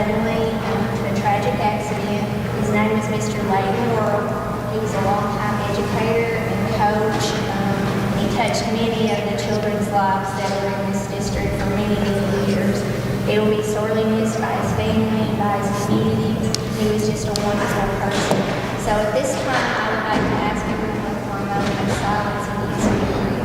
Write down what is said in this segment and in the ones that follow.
suddenly to a tragic accident. His name is Mr. Layton Worrell. He's a longtime educator and coach. He touched many of the children's lives that are in this district for many, many years. He will be sorely missed by his family and by his community. He was just a wonderful person. So at this time, I would like to ask everyone for a moment of silence in his memory.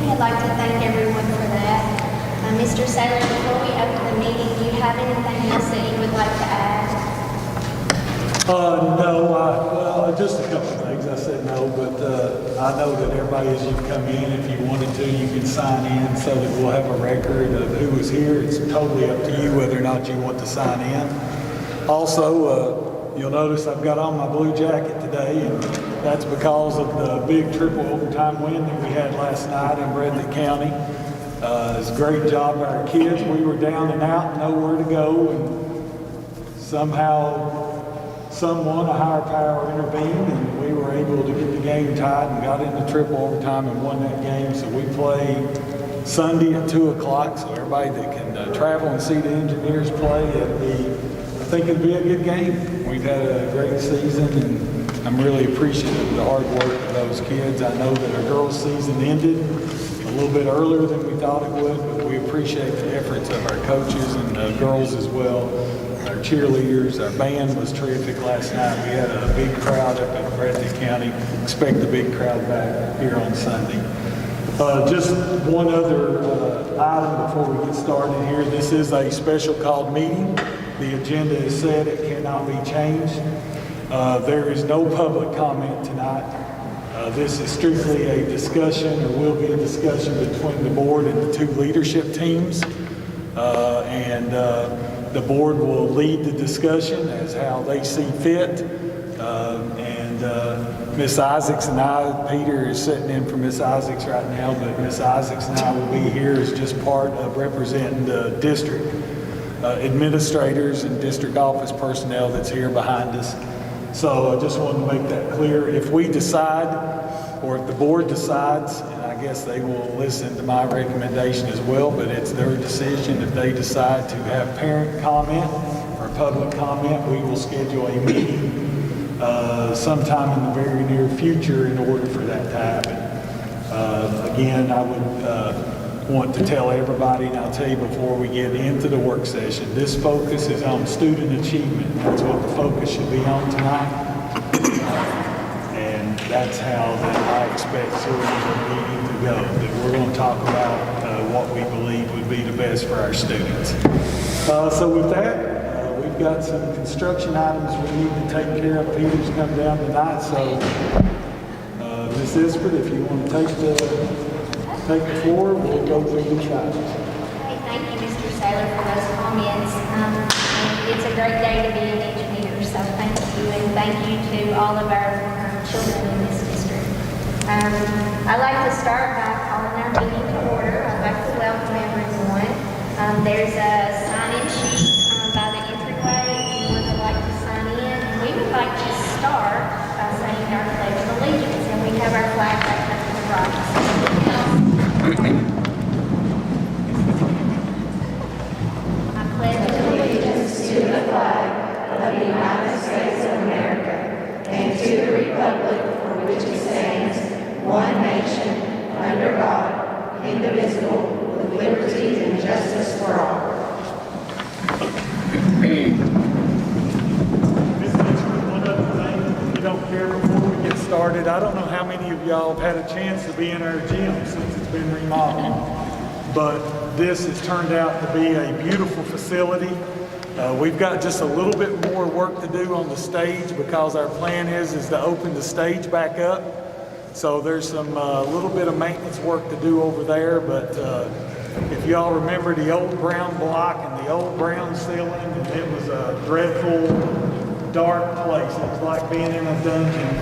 I'd like to thank everyone for that. Mr. Saylor, before we open the meeting, do you have anything else that you would like to add? No, well, just a couple of things. I said no, but I know that everybody, as you come in, if you wanted to, you can sign in so that we'll have a record of who was here. It's totally up to you whether or not you want to sign in. Also, you'll notice I've got on my blue jacket today, and that's because of the big triple overtime win that we had last night in Breathitt County. It's a great job by our kids. We were down and out, nowhere to go, and somehow someone, a higher power, intervened, and we were able to get the game tied and got into triple overtime and won that game. So we play Sunday at 2 o'clock, so everybody that can travel and see the Engineers play, I think it'd be a good game. We've had a great season, and I'm really appreciative of the hard work of those kids. I know that our girls' season ended a little bit earlier than we thought it would, but we appreciate the efforts of our coaches and the girls as well. Our cheerleaders, our band was terrific last night. We had a big crowd up in Breathitt County. Expect a big crowd back here on Sunday. Just one other item before we get started here. This is a special called meeting. The agenda is set. It cannot be changed. There is no public comment tonight. This is strictly a discussion, or will be a discussion between the board and the two leadership teams. The board will lead the discussion as how they see fit. Miss Isaacs and I, Peter is sitting in for Miss Isaacs right now, but Miss Isaacs and I will be here as just part of representing the district administrators and district office personnel that's here behind us. So I just wanted to make that clear. If we decide, or if the board decides, and I guess they will listen to my recommendation as well, but it's their decision. If they decide to have parent comment or public comment, we will schedule a meeting sometime in the very near future in order for that to happen. Again, I would want to tell everybody, and I'll tell you before we get into the work session, this focus is on student achievement. That's what the focus should be on tonight. And that's how that I expect sort of the meeting to go. That we're going to talk about what we believe would be the best for our students. So with that, we've got some construction items we need to take care of. Peter's come down tonight, so Ms. Ispert, if you want to take the floor, we'll go through the items. Okay, thank you, Mr. Saylor, for those comments. It's a great day to be an engineer, so thank you, and thank you to all of our children in this district. I'd like to start by calling our meeting to order. I'd like to welcome everyone. There's a sign-in sheet by the entryway. Anyone would like to sign in, and we would like to start by saying our Pledge of Allegiance, and we have our flag right up to the right. I pledge allegiance to the flag of the United States of America and to the republic for which it stands, one nation, under God, indivisible, with liberty and justice for all. One other thing, if you don't care, before we get started, I don't know how many of y'all have had a chance to be in our gym since it's been remodeled, but this has turned out to be a beautiful facility. We've got just a little bit more work to do on the stage because our plan is to open the stage back up. So there's some little bit of maintenance work to do over there, but if y'all remember the old brown block and the old brown ceiling, and it was a dreadful, dark place. It was like being in a dungeon.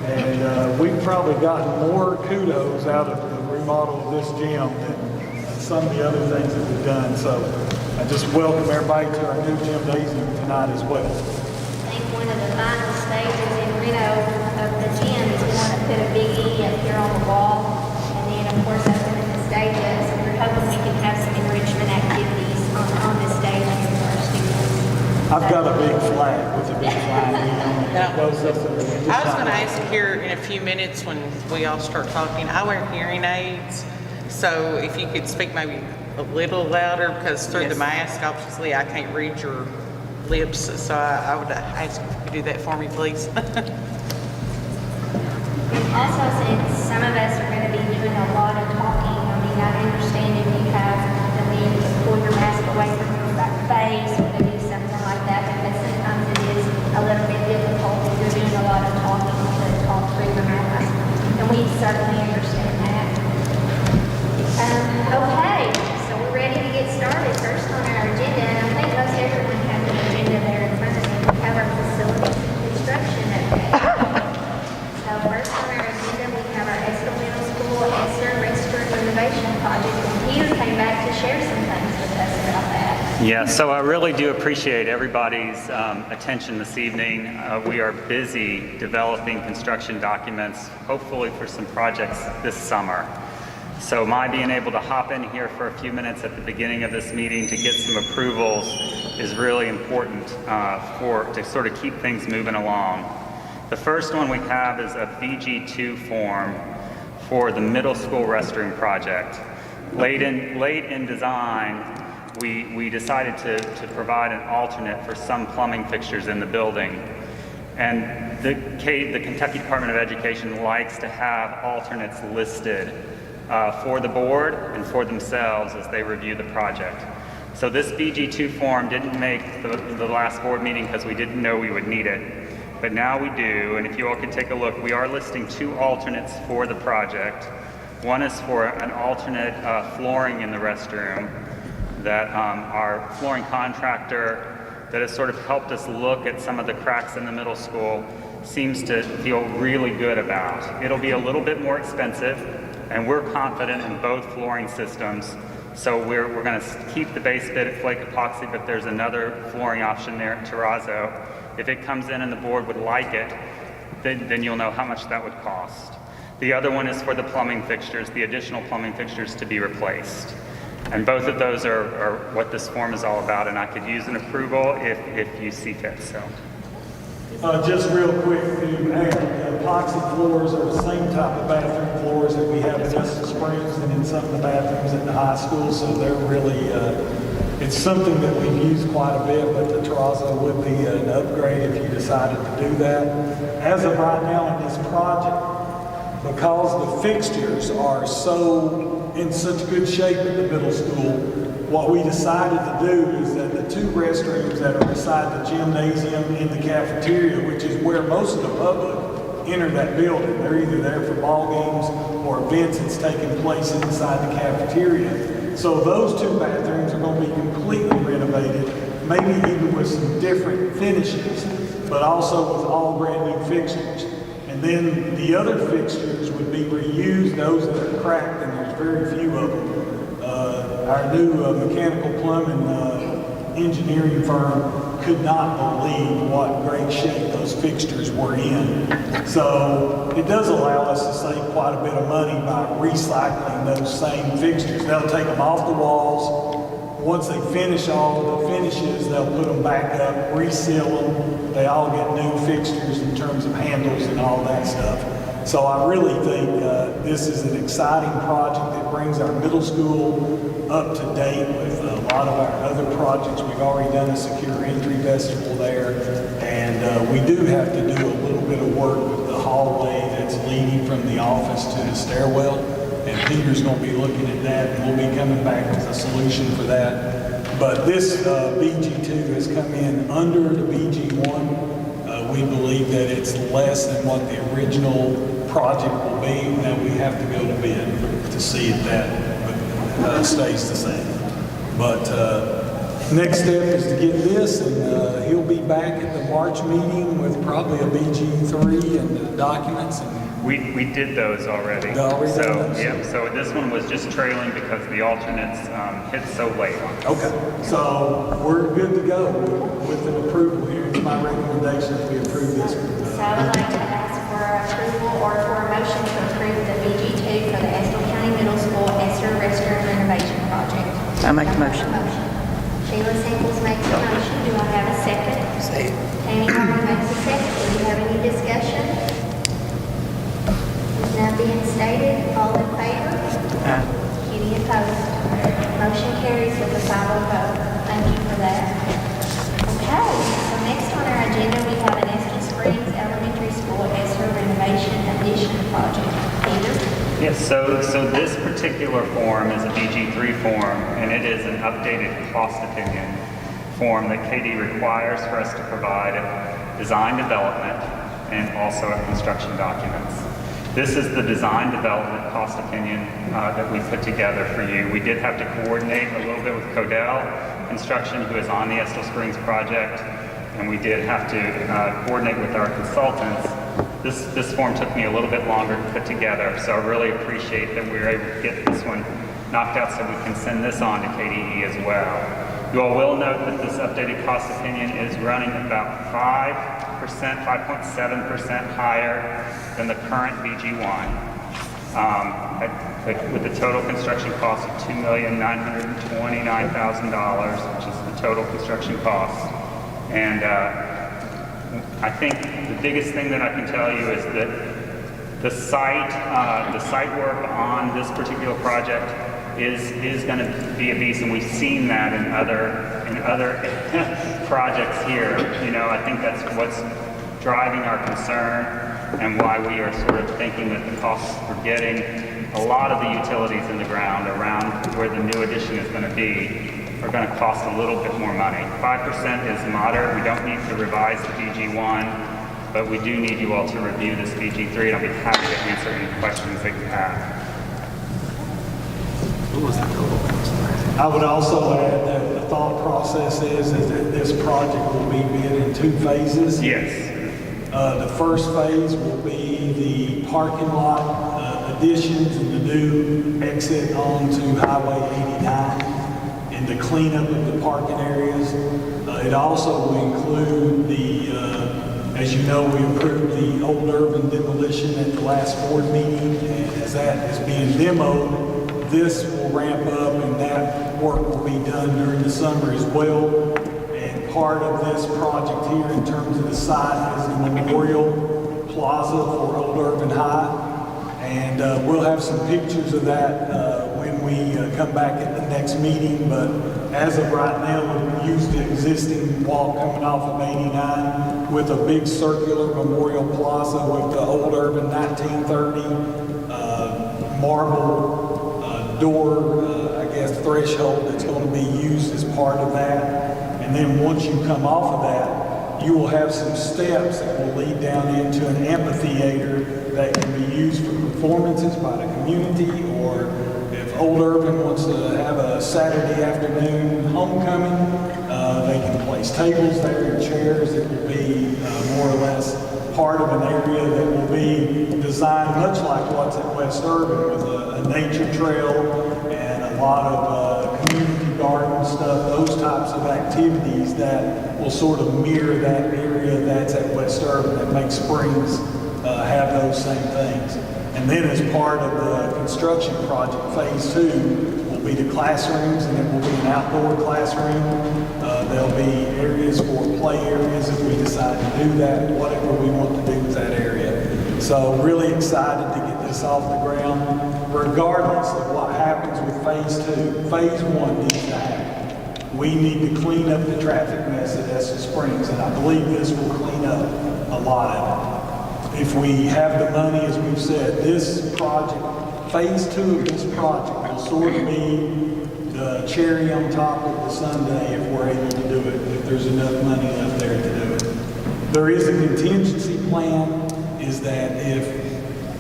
And we've probably gotten more kudos out of the remodel of this gym than some of the other things that we've done. So I just welcome everybody to our new gymnasium tonight as well. I think one of the final stages in Reno of the gym is we want to put a big E up here on the wall. And then, of course, opening the stages. And we're hoping we can have some enrichment activities on the stage here for our students. I've got a big flag with a big flag on it. Yeah. Both of them. I was going to ask here in a few minutes when we all start talking. I wear hearing aids, so if you could speak maybe a little louder, because through the mask, obviously, I can't read your lips. So I would ask if you could do that for me, please. Also, since some of us are going to be doing a lot of talking, I mean, I understand if you have the need to pull your mask away from your face or to do something like that, because sometimes it is a little bit difficult if you're doing a lot of talking to talk through your mask. And we certainly understand that. Okay, so we're ready to get started. First on our agenda, and I think most everyone has an agenda there in front of them. We have our facilities and construction update. So first on our agenda, we have our Estill Middle School Restroom renovation project. And Peter came back to share some things with us about that. Yeah, so I really do appreciate everybody's attention this evening. We are busy developing construction documents, hopefully for some projects this summer. So my being able to hop in here for a few minutes at the beginning of this meeting to get some approvals is really important to sort of keep things moving along. The first one we have is a BG2 form for the middle school restroom project. Late in design, we decided to provide an alternate for some plumbing fixtures in the building. And the Kentucky Department of Education likes to have alternates listed for the board and for themselves as they review the project. So this BG2 form didn't make the last board meeting because we didn't know we would need it. But now we do, and if you all can take a look, we are listing 2 alternates for the project. One is for an alternate flooring in the restroom that our flooring contractor that has sort of helped us look at some of the cracks in the middle school seems to feel really good about. It'll be a little bit more expensive, and we're confident in both flooring systems. So we're going to keep the base bit at flake epoxy, but there's another flooring option there at terrazzo. If it comes in and the board would like it, then you'll know how much that would cost. The other one is for the plumbing fixtures, the additional plumbing fixtures to be replaced. And both of those are what this form is all about, and I could use an approval if you see fit. So. Just real quick, the epoxy floors are the same type of bathroom floors that we have in Estill Springs and in some of the bathrooms at the high school, so they're really, it's something that we've used quite a bit, but the terrazzo would be an upgrade if you decided to do that. As of right now in this project, because the fixtures are in such good shape at the middle school, what we decided to do is that the 2 restrooms that are beside the gymnasium in the cafeteria, which is where most of the public enter that building, they're either there for ball games or events that's taking place inside the cafeteria. So those 2 bathrooms are going to be completely renovated, maybe even with some different finishes, but also with all brand new fixtures. And then the other fixtures would be reused, those that are cracked, and there's very few of them. Our new mechanical plumbing engineering firm could not believe what great shape those fixtures were in. So it does allow us to save quite a bit of money by recycling those same fixtures. They'll take them off the walls. Once they finish all the finishes, they'll put them back up, reseal them. They all get new fixtures in terms of handles and all that stuff. So I really think this is an exciting project that brings our middle school up to date with a lot of our other projects. We've already done a secure entry festival there, and we do have to do a little bit of work with the hallway that's leading from the office to the stairwell, and Peter's going to be looking at that, and we'll be coming back with a solution for that. But this BG2 has come in under the BG1. We believe that it's less than what the original project will be. Now we have to go to bid to see if that stays the same. But next step is to get this, and he'll be back at the March meeting with probably a BG3 and the documents, and We did those already. Already So, done those? yeah, so this one was just trailing because the alternates hit so late on us. Okay, so we're good to go with an approval here. It's my recommendation that we approve this. So I would like to ask for approval or for a motion to approve the BG2 for the Estill County Middle School Esther Restroom renovation project. I make the motion. Sheila Samples makes the motion. Do I have a second? Second. Tammy Harmon makes a second. Do we have any discussion? With none being stated, all in favor? Any opposed? Motion carries with a 5-0 vote. Thank you for that. Okay, so next on our agenda, we have an Estill Springs Elementary School Esther renovation addition project. Peter? Yes, so this particular form is a BG3 form, and it is an updated cost opinion form that KD requires for us to provide at design development and also at construction documents. This is the design development cost opinion that we put together for you. We did have to coordinate a little bit with Codell Construction, who is on the Estill Springs project, and we did have to coordinate with our consultants. This form took me a little bit longer to put together, so I really appreciate that we were able to get this one knocked out so we can send this on to KDE as well. You all will note that this updated cost opinion is running about 5.7% higher than the current BG1, with the total construction cost of $2,929,000, which is the total construction cost. And I think the biggest thing that I can tell you is that the site work on this particular project is going to be a beast, and we've seen that in other projects here. You know, I think that's what's driving our concern and why we are sort of thinking that the costs for getting a lot of the utilities in the ground around where the new addition is going to be are going to cost a little bit more money. 5% is moderate. We don't need to revise the BG1, but we do need you all to review this BG3, and I'll be happy to answer any questions that you have. I would also add that the thought process is that this project will be bid in 2 phases. Yes. The first phase will be the parking lot additions and the new exit onto Highway 89 and the cleanup of the parking areas. It also will include as you know, we approved the old urban demolition at the last board meeting, and as that is being demoed, this will ramp up and that work will be done during the summer as well. And part of this project here in terms of the site is the Memorial Plaza for Old Urban High. And we'll have some pictures of that when we come back at the next meeting. But as of right now, we'll use the existing walk coming off of 89 with a big circular Memorial Plaza with the Old Urban 1930 marble door, threshold that's going to be used as part of that. And then once you come off of that, you will have some steps that will lead down into an amphitheater that can be used for performances by the community, or if Old Urban wants to have a Saturday afternoon homecoming, they can place tables there and chairs. It will be more or less part of an area that will be designed much like what's at West Urban, with a nature trail and a lot of community garden stuff, those types of activities that will sort of mirror that area that's at West Urban, that makes Springs have those same things. And then as part of the construction project, phase 2 will be the classrooms, and it will be an outdoor classroom. There'll be areas for play areas if we decide to do that, whatever we want to do with that area. So really excited to get this off the ground, regardless of what happens with phase 2. Phase 1 needs to happen. We need to clean up the traffic mess at Estill Springs, and I believe this will clean up a lot of it. If we have the money, as we've said, this project, phase 2 of this project will sort of be the cherry on top of the sundae if we're able to do it, if there's enough money left there to do it. There is a contingency plan, is that if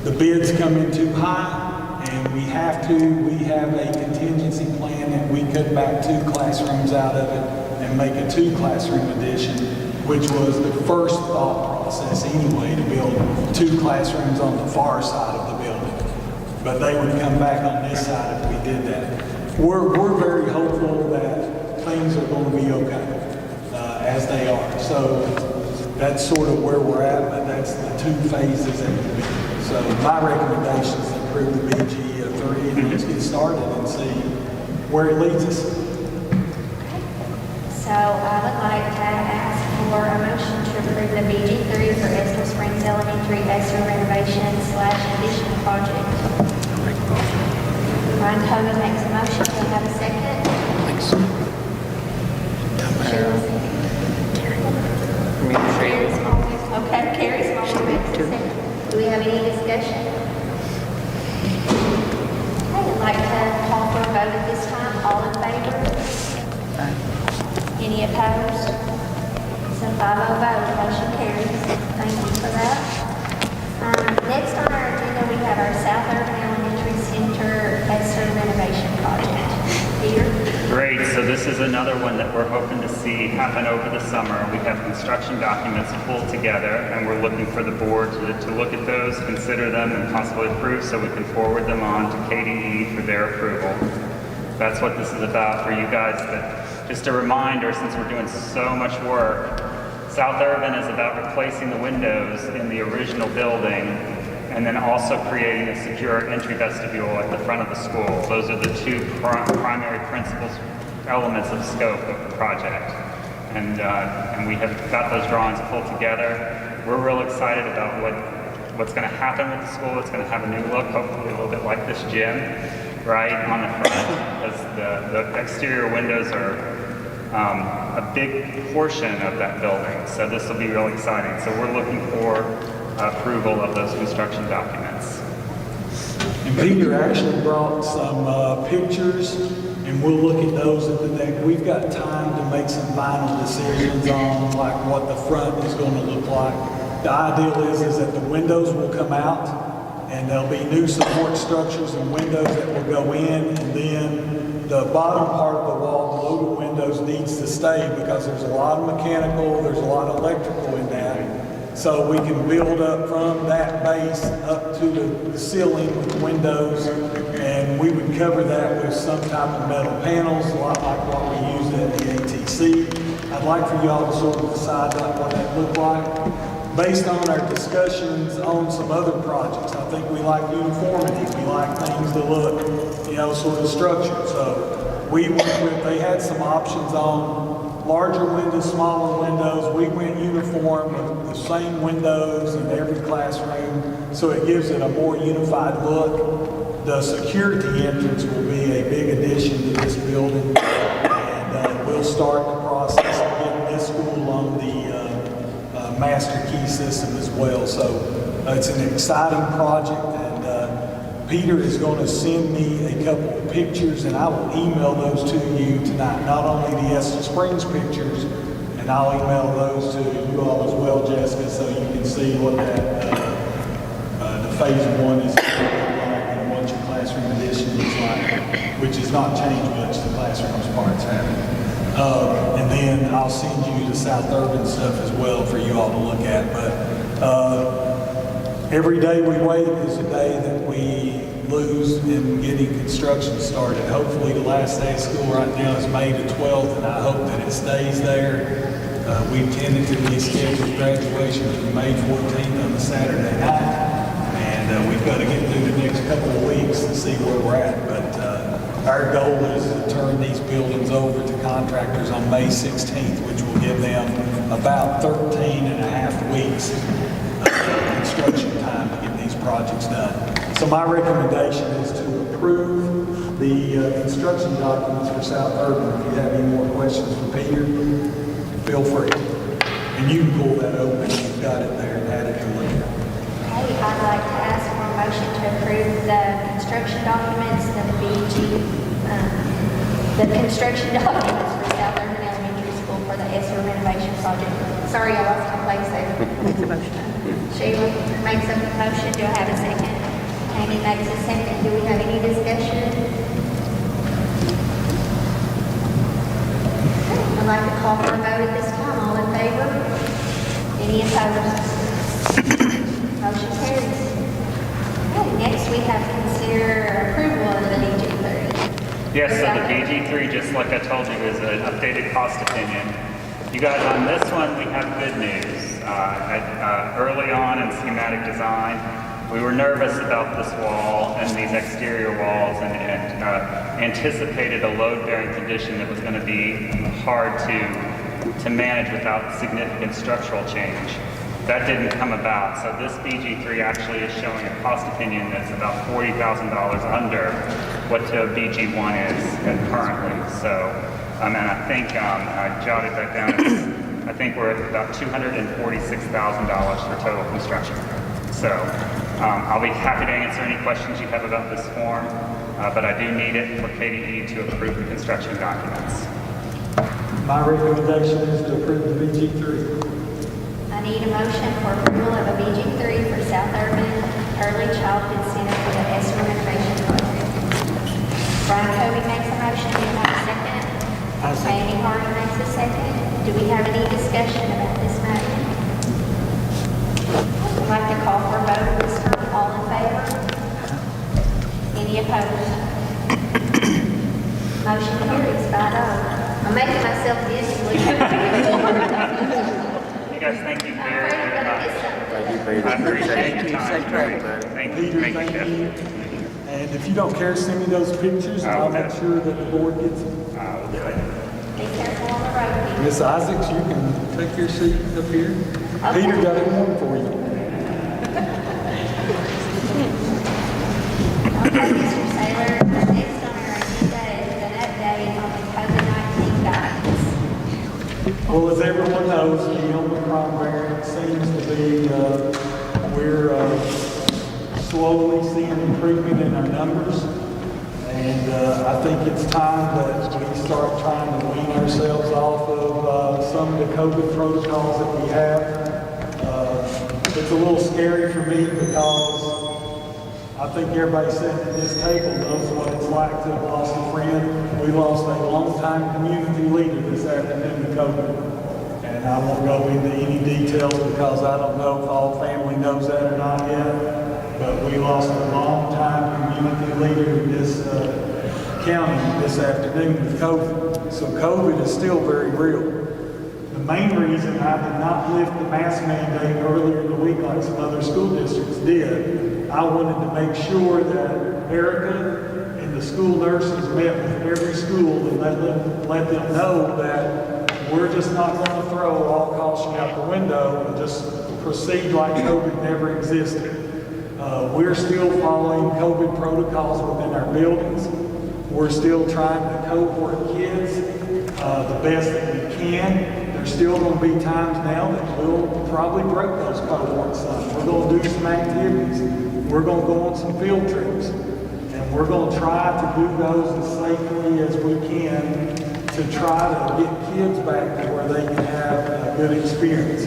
the bids come in too high and we have a contingency plan and we cut back 2 classrooms out of it and make a 2 classroom addition, which was the first thought process anyway to build 2 classrooms on the far side of the building. But they would come back on this side if we did that. We're very hopeful that things are going to be okay as they are. So that's sort of where we're at, but that's the 2 phases that we've been. So my recommendation is to approve the BG of 3 and let's get started and see where it leads us. So I would like to ask for a motion to approve the BG3 for Estill Springs Elementary ESSER renovation/addition project. Ryan Toby makes a motion. Do I have a second? Sheila Carrie Smallwood. Okay, Carrie Smallwood makes a second. Do we have any discussion? Okay, I'd like to call for a vote at this time. All in favor? Any opposed? It's a 5-0 vote, motion carries. Thank you for that. Next on our agenda, we have our South Urban Elementary Center ESSER renovation project. Peter? Great, so this is another one that we're hoping to see happen over the summer. We have construction documents pulled together, and we're looking for the board to look at those, consider them, and possibly approve so we can forward them on to KDE for their approval. That's what this is about for you guys. But just a reminder, since we're doing so much work, South Urban is about replacing the windows in the original building and then also creating a secure entry vestibule at the front of the school. Those are the 2 primary principal elements of scope of the project. And we have got those drawings pulled together. We're real excited about what's going to happen with the school. It's going to have a new look, hopefully a little bit like this gym, right, on the front, because the exterior windows are a big portion of that building. So this will be real exciting. So we're looking for approval of those construction documents. And Peter actually brought some pictures, and we'll look at those at the next. We've got time to make some final decisions on like what the front is going to look like. The ideal is that the windows will come out, and there'll be new support structures and windows that will go in, and then the bottom part of the wall below the windows needs to stay because there's a lot of mechanical, there's a lot of electrical in that. So we can build up from that base up to the ceiling with windows, and we would cover that with some type of metal panels, a lot like what we used at the ATC. I'd like for y'all to sort of decide like what that looked like. Based on our discussions on some other projects, I think we like uniformity. We like things to look, sort of structured. So we went with, they had some options on larger windows, smaller windows. We went uniform with the same windows in every classroom, so it gives it a more unified look. The security entrance will be a big addition to this building, and we'll start the process of getting this school on the master key system as well. So it's an exciting project, and Peter is going to send me a couple of pictures, and I will email those to you tonight. Not only the Estill Springs pictures, and I'll email those to you all as well, Jessica, so you can see what that the phase 1 is like and what your classroom addition is like, which has not changed much. The classroom's parts haven't. And then I'll send you the South Urban stuff as well for you all to look at. But every day we wait is a day that we lose in getting construction started. Hopefully the last day of school right now is May the 12th, and I hope that it stays there. We've tentatively scheduled graduation for May 14th on a Saturday night, and we've got to get through the next couple of weeks to see where we're at. But our goal is to turn these buildings over to contractors on May 16th, which will give them about 13 and a half weeks of construction time to get these projects done. So my recommendation is to approve the construction documents for South Urban. If you have any more questions for Peter, feel free. And you can pull that open. You've got it there and add it to later. Okay, I'd like to ask for a motion to approve the construction documents, the construction documents for South Urban Elementary School for the ESSER renovation project. Sorry, I lost my place there. Makes a motion. Sheila makes a motion. Do I have a second? Amy makes a second. Do we have any discussion? I'd like to call for a vote at this time. All in favor? Any opposed? we have to consider approval of the BG3. Yes, so the BG3, just like I told you, is an updated cost opinion. You guys, on this one, we have good news. Early on in schematic design, we were nervous about this wall and these exterior walls and anticipated a load-bearing condition that was going to be hard to manage without significant structural change. That didn't come about, so this BG3 actually is showing a cost opinion that's about $40,000 under what the BG1 is currently. So, and I think I jotted that down. I think we're at about $246,000 for total construction. So, I'll be happy to answer any questions you have about this form, but I do need it for KDE to approve the construction documents. My recommendation is to approve the BG3. I need a motion for approval of a BG3 for South Urban Early Childhood Center for the Estill renovation project. Brian Covey makes a motion. Do you have a second? Sandy Harden makes a second. Do we have any discussion about this matter? I'd like to call for a vote this time. All in favor? Any opposed? Motion carries 5-0. I'm making myself dizzy looking at You guys, thank you very, very much. I appreciate your time. Thank you. Peter, thank you. And if you don't care, send me those pictures, and I'll make sure that the board gets them. Be careful on the road. Miss Isaacs, you can take your seat up here. Okay. Peter got it one for you. Okay, Mr. Saylor, next on our agenda is an update on the COVID-19 guidance. Well, as everyone knows, the Omicron variant seems to be, we're slowly seeing improvement in our numbers. And I think it's time that we start trying to wean ourselves off of some of the COVID protocols that we have. It's a little scary for me because I think everybody sitting at this table knows what it's like to have lost a friend. We lost a longtime community leader this afternoon to COVID. And I won't go into any details because I don't know if all family knows that or not yet. But we lost a longtime community leader in this county this afternoon with COVID. So COVID is still very real. The main reason I did not lift the mask mandate earlier in the week like some other school districts did, I wanted to make sure that Erica and the school nurses met with every school and let them know that we're just not going to throw all caution out the window and just proceed like COVID never existed. We're still following COVID protocols within our buildings. We're still trying to cohort kids the best that we can. There's still going to be times now that we'll probably break those cohorts some. We're going to do some activities. We're going to go on some field trips. And we're going to try to do those as safely as we can to try to get kids back to where they can have a good experience.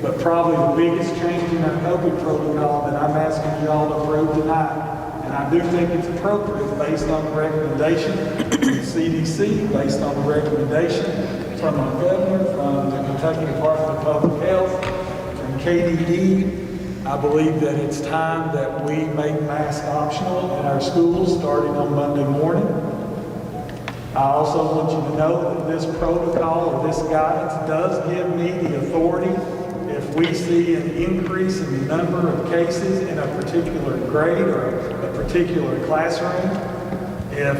But probably the biggest change in our COVID protocol that I'm asking you all to approve tonight, and I do think it's appropriate based on the recommendation from the CDC, based on the recommendation from our governor, from the Kentucky Department of Public Health, from KDE. I believe that it's time that we make masks optional in our schools starting on Monday morning. I also want you to know that this protocol or this guidance does give me the authority if we see an increase in the number of cases in a particular grade or a particular classroom. If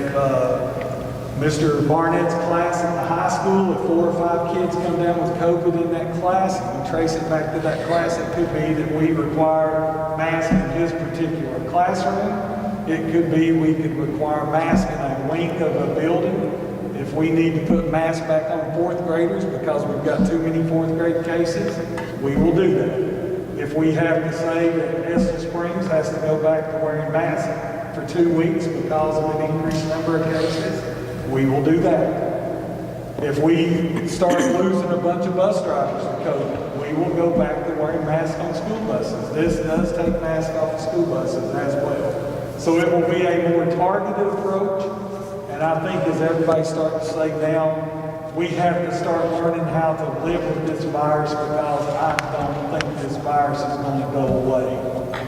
Mr. Barnett's class at the high school, if 4 or 5 kids come down with COVID in that class, and we trace it back to that class, it could be that we require masks in his particular classroom. It could be we could require masks in a wing of a building. If we need to put masks back on 4th graders because we've got too many 4th grade cases, we will do that. If we have to say that Estill Springs has to go back to wearing masks for 2 weeks because of an increased number of cases, we will do that. If we start losing a bunch of bus drivers to COVID, we will go back to wearing masks on school buses. This does take masks off of school buses as well. So it will be a more targeted approach. And I think as everybody starts to say now, we have to start learning how to live with this virus because I don't think this virus is going to go away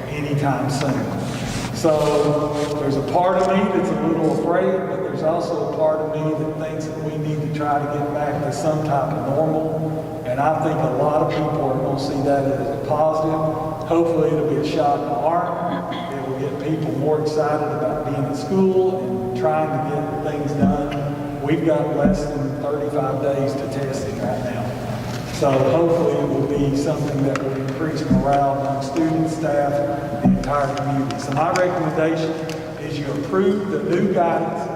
anytime soon. So there's a part of me that's a little afraid, but there's also a part of me that thinks that we need to try to get back to some type of normal. And I think a lot of people are going to see that as a positive. Hopefully it'll be a shot in the arm. It will get people more excited about being in school and trying to get things done. We've got less than 35 days to testing right now. So hopefully it will be something that will increase morale among students, staff, the entire community. So my recommendation is you approve the new guidance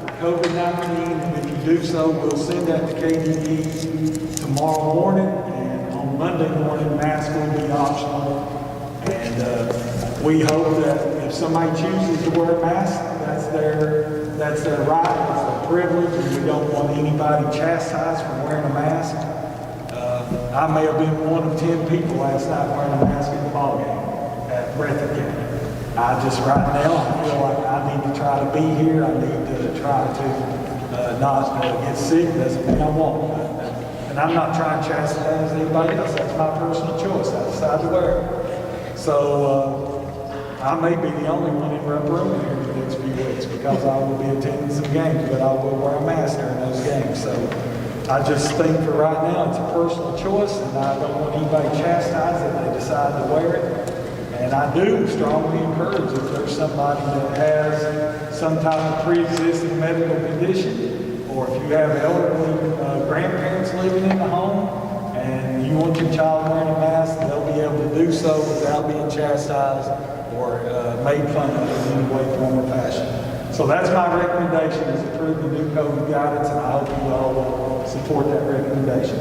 for COVID-19. And if you do so, we'll send that to KDE tomorrow morning. And on Monday morning, masks will be optional. And we hope that if somebody chooses to wear a mask, that's their right, it's their privilege, and we don't want anybody chastised for wearing a mask. I may have been one of 10 people last night wearing a mask at the ball game at Breathitt County. Right now, I feel like I need to try to be here. I need to try to not get sick. Doesn't mean I won't. And I'm not trying to chastise anybody else. That's my personal choice. I decided to wear it. So I may be the only one in Rep Room here in the next few weeks because I will be attending some games, but I will wear a mask during those games. So I just think for right now it's a personal choice, and I don't want anybody chastised if they decide to wear it. And I do strongly encourage if there's somebody that has some type of pre-existing medical condition, or if you have elderly grandparents living in the home and you want your child wearing a mask, they'll be able to do so without being chastised or made fun of in any way, form, or fashion. So that's my recommendation, is approve the new COVID guidance, and I hope you all will support that recommendation.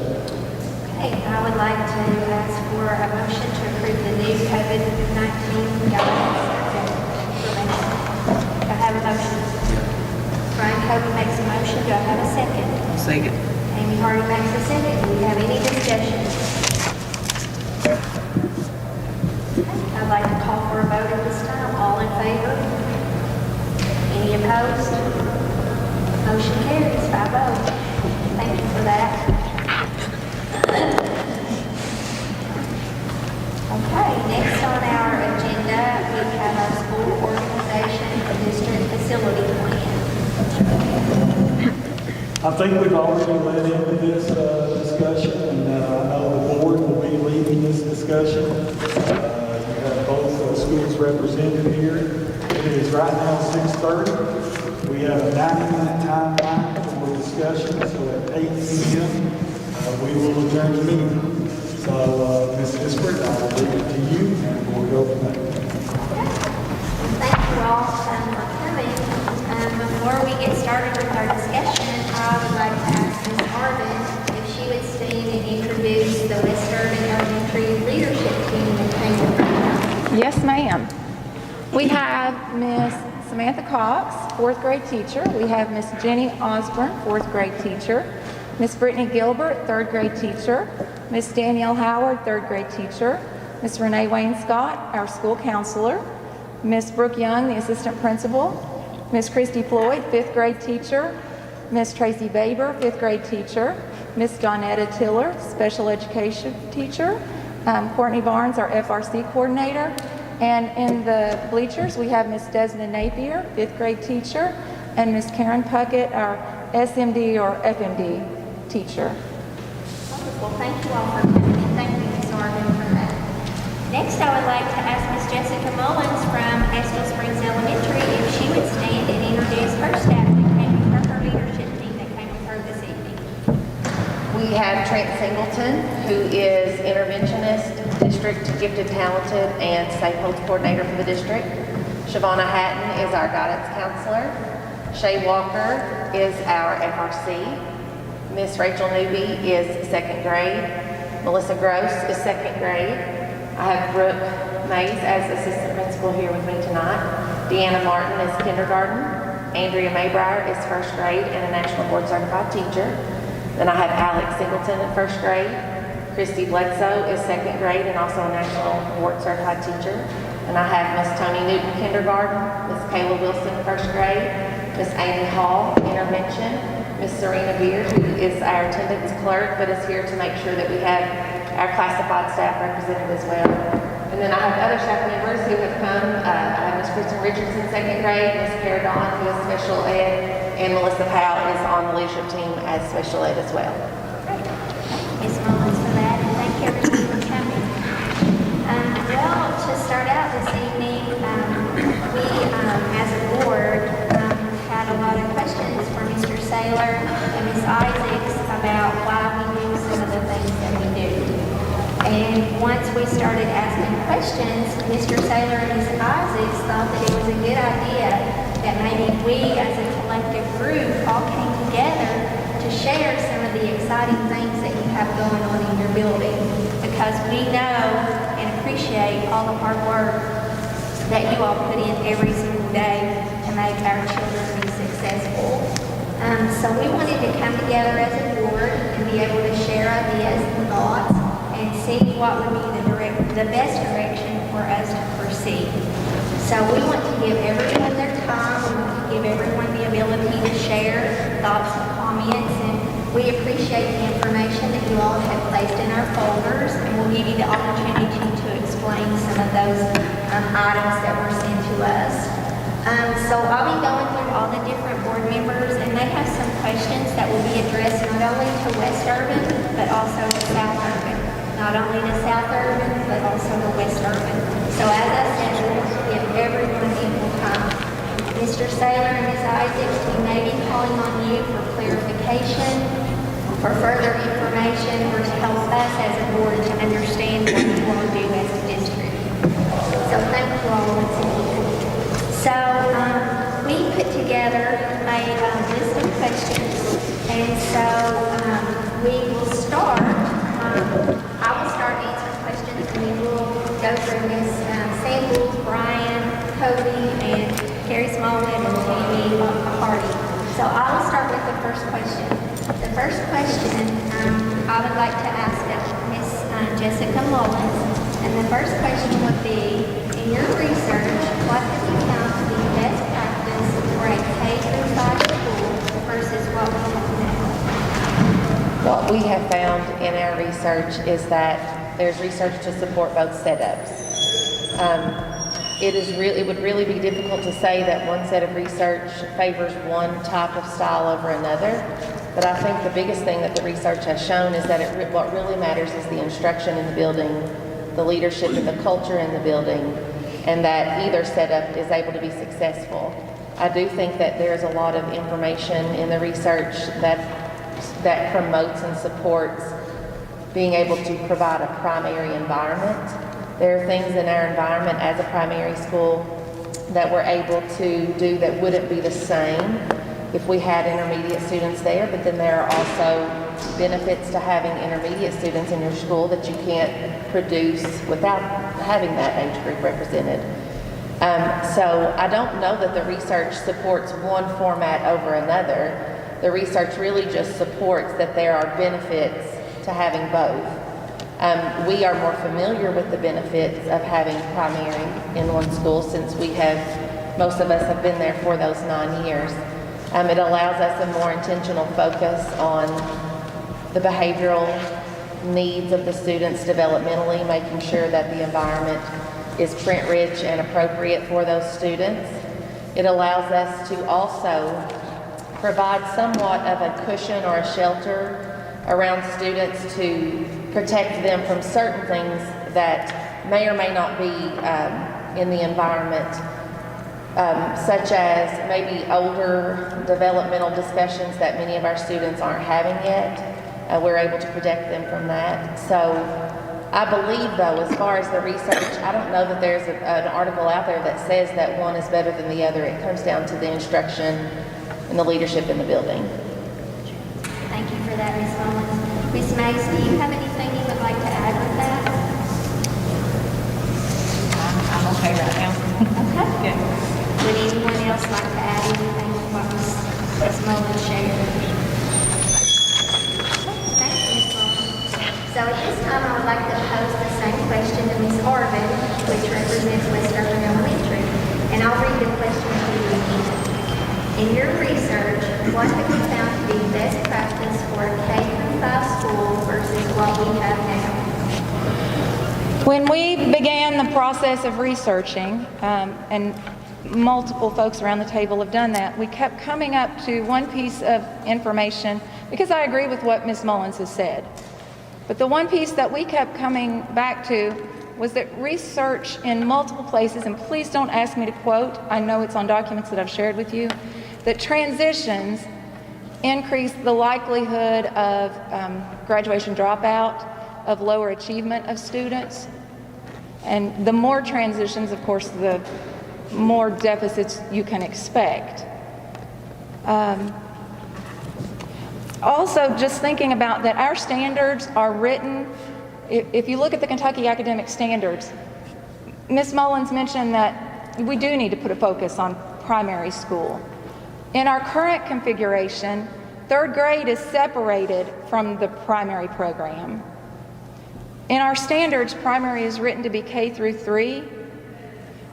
Okay, I would like to ask for a motion to approve the new COVID-19 guidance. Do I have a motion? Brian Kobe makes a motion. Do I have a second? Second. Amy Hardy makes a second. Do we have any discussion? I'd like to call for a vote at this time. All in favor? Any opposed? Motion carries 5-0. Thank you for that. Okay, next on our agenda, we have our school organization and district facility plan. I think we've already led into this discussion, and I know the board will be leading this discussion. You have both schools represented here. It is right now 6:30. We have a 90-minute timeline for discussion, so at 8 p.m. We will adjourn the meeting. So, Ms. Ispert, I will leave it to you, and we'll go from there. Thank you all for coming. Before we get started with our discussion, I would like to ask Ms. Arvin if she would stand and introduce the West Urban Elementary leadership team that came with. Yes, ma'am. We have Miss Samantha Cox, 4th grade teacher. We have Miss Jenny Osborne, 4th grade teacher. Miss Brittany Gilbert, 3rd grade teacher. Miss Danielle Howard, 3rd grade teacher. Miss Renee Wayne Scott, our school counselor. Miss Brooke Young, the assistant principal. Miss Christy Floyd, 5th grade teacher. Miss Tracy Baber, 5th grade teacher. Miss Donetta Tiller, special education teacher. Courtney Barnes, our FRC coordinator. And in the bleachers, we have Miss Desna Napier, 5th grade teacher, and Miss Karen Puckett, our SMD or FMD teacher. Wonderful. Thank you all for coming, and thank you, Ms. Arvin, for that. Next, I would like to ask Ms. Jessica Mullins from Estill Springs Elementary if she would stand and introduce her staff that came with her leadership team that came with her this evening. We have Trent Singleton, who is interventionist, district gifted, talented, and safe holds coordinator for the district. Shavonna Hatton is our guidance counselor. Shay Walker is our FRC. Miss Rachel Newby is 2nd grade. Melissa Gross is 2nd grade. I have Brooke Mays as assistant principal here with me tonight. Deanna Martin is kindergarten. Andrea Maybrier is 1st grade and a national board certified teacher. Then I have Alex Singleton in 1st grade. Christy Bledsoe is 2nd grade and also a national board certified teacher. And I have Miss Tony Newton kindergarten, Miss Kayla Wilson 1st grade, Miss Amy Hall intervention, Miss Serena Beard, who is our attendance clerk but is here to make sure that we have our classified staff represented as well. And then I have other staff members who have come. I have Ms. Kristen Richardson, second grade, Ms. Kara Dawn, who is special ed, and Melissa Powell is on the leadership team as special ed as well. Ms. Mullins for that, and thank you everyone for coming. Well, to start out this evening, we, as a board, had a lot of questions for Mr. Saylor and Ms. Isaacs about why we do some of the things that we do. And once we started asking questions, Mr. Saylor and Ms. Isaacs thought that it was a good idea that maybe we as a collective group all came together to share some of the exciting things that you have going on in your building, because we know and appreciate all the hard work that you all put in every single day to make our children be successful. So we wanted to come together as a board and be able to share ideas and thoughts and see what would be the best direction for us to proceed. So we want to give everyone their time, we want to give everyone the ability to share thoughts and comments, and we appreciate the information that you all have placed in our folders, and we'll give you the opportunity to explain some of those items that were sent to us. So I'll be going through all the different board members, and they have some questions that will be addressed not only to West Urban, but also to South Urban. Not only to South Urban, but also to West Urban. So as I said, we want to give everyone equal time. Mr. Saylor and Ms. Isaacs, we may be calling on you for clarification, for further information, or to help us as a board to understand what you all do as a district. So thank you all once again. So we put together a list of questions, and so we will start. I will start answering questions, and we will go through Ms. Sanders, Brian, Cody, and Carrie Smallwood, and Tammy Hardy. So I will start with the first question. The first question I would like to ask Ms. Jessica Mullins, and the first question would be, in your research, what have you found to be best practice for a K-5 school versus what we have now? What we have found in our research is that there's research to support both setups. It would really be difficult to say that one set of research favors one type of style over another, but I think the biggest thing that the research has shown is that what really matters is the instruction in the building, the leadership and the culture in the building, and that either setup is able to be successful. I do think that there's a lot of information in the research that promotes and supports being able to provide a primary environment. There are things in our environment as a primary school that we're able to do that wouldn't be the same if we had intermediate students there, but then there are also benefits to having intermediate students in your school that you can't produce without having that age group represented. So I don't know that the research supports one format over another. The research really just supports that there are benefits to having both. We are more familiar with the benefits of having primary in one school since most of us have been there for those 9 years. It allows us a more intentional focus on the behavioral needs of the students developmentally, making sure that the environment is print-rich and appropriate for those students. It allows us to also provide somewhat of a cushion or a shelter around students to protect them from certain things that may or may not be in the environment, such as maybe older developmental discussions that many of our students aren't having yet. We're able to protect them from that. So I believe, though, as far as the research, I don't know that there's an article out there that says that one is better than the other. It comes down to the instruction and the leadership in the building. Thank you for that, Ms. Mullins. Ms. Mays, do you have anything you would like to add with that? I'm okay right now. Okay. Yeah. Would anyone else like to add anything to what Ms. Mullins shared? Thank you, Ms. Mullins. So at this time, I would like to pose the same question to Ms. Orvin, which represents West Urban Elementary, and I'll read the question to you again. In your research, what have you found to be best practice for a K-5 school versus what we have now? When we began the process of researching, and multiple folks around the table have done that, we kept coming up to one piece of information, because I agree with what Ms. Mullins has said. But the one piece that we kept coming back to was that research in multiple places, and please don't ask me to quote, I know it's on documents that I've shared with you, that transitions increase the likelihood of graduation dropout, of lower achievement of students. And the more transitions, of course, the more deficits you can expect. Also, just thinking about that our standards are written, if you look at the Kentucky Academic Standards, Ms. Mullins mentioned that we do need to put a focus on primary school. In our current configuration, third grade is separated from the primary program. In our standards, primary is written to be K through 3.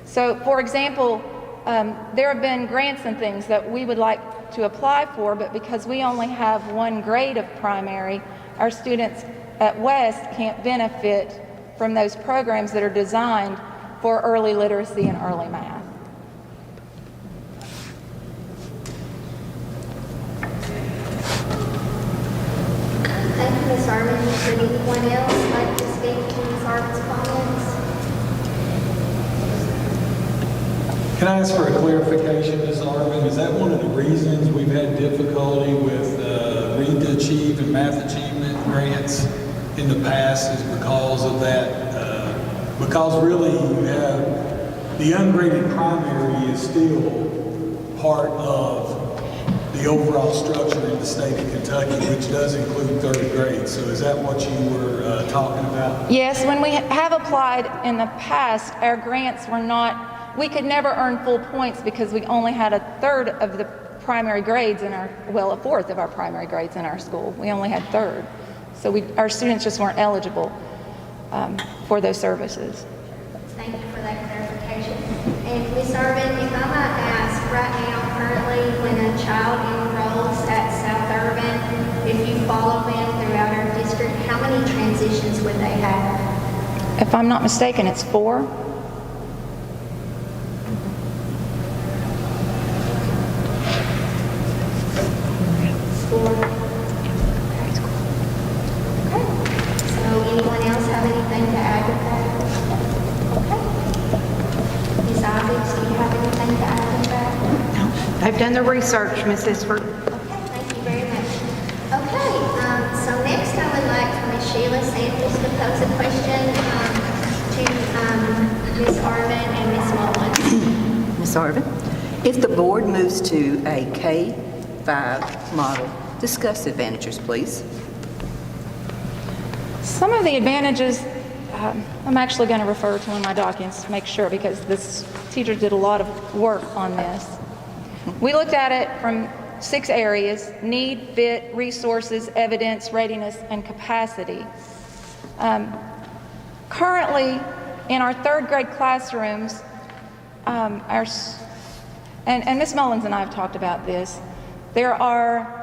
So, for example, there have been grants and things that we would like to apply for, but because we only have one grade of primary, our students at West can't benefit from those programs that are designed for early literacy and early math. Thank you, Ms. Arvin. Would anyone else like to speak to Ms. Arvin's comments? Can I ask for a clarification, Ms. Arvin? Is that one of the reasons we've had difficulty with Read to Achieve and Math Achievement grants in the past is because of that? Because really you have the ungraded primary is still part of the overall structure in the state of Kentucky, which does include third grade. So is that what you were talking about? Yes, when we have applied in the past, our grants were not, we could never earn full points because we only had a third of the primary grades in our, well, a fourth of our primary grades in our school. We only had third. So our students just weren't eligible for those services. Thank you for that clarification. And Ms. Arvin, if I might ask, right now, currently, when a child enrolls at South Urban, if you follow them throughout our district, how many transitions would they have? If I'm not mistaken, it's 4. Okay. So anyone else have anything to add with that? Okay. Ms. Isaacs, do you have anything to add with that? They've done the research, Mrs. Ford. Okay, thank you very much. Okay, so next I would like for Ms. Sheila Sanders to pose a question to Ms. Arvin and Ms. Mullins. Ms. Arvin, if the board moves to a K-5 model, discuss advantages, please. Some of the advantages, I'm actually going to refer to in my documents to make sure, because this teacher did a lot of work on this. We looked at it from 6 areas: need, fit, resources, evidence, readiness, and capacity. Currently, in our third grade classrooms, and Ms. Mullins and I have talked about this, there are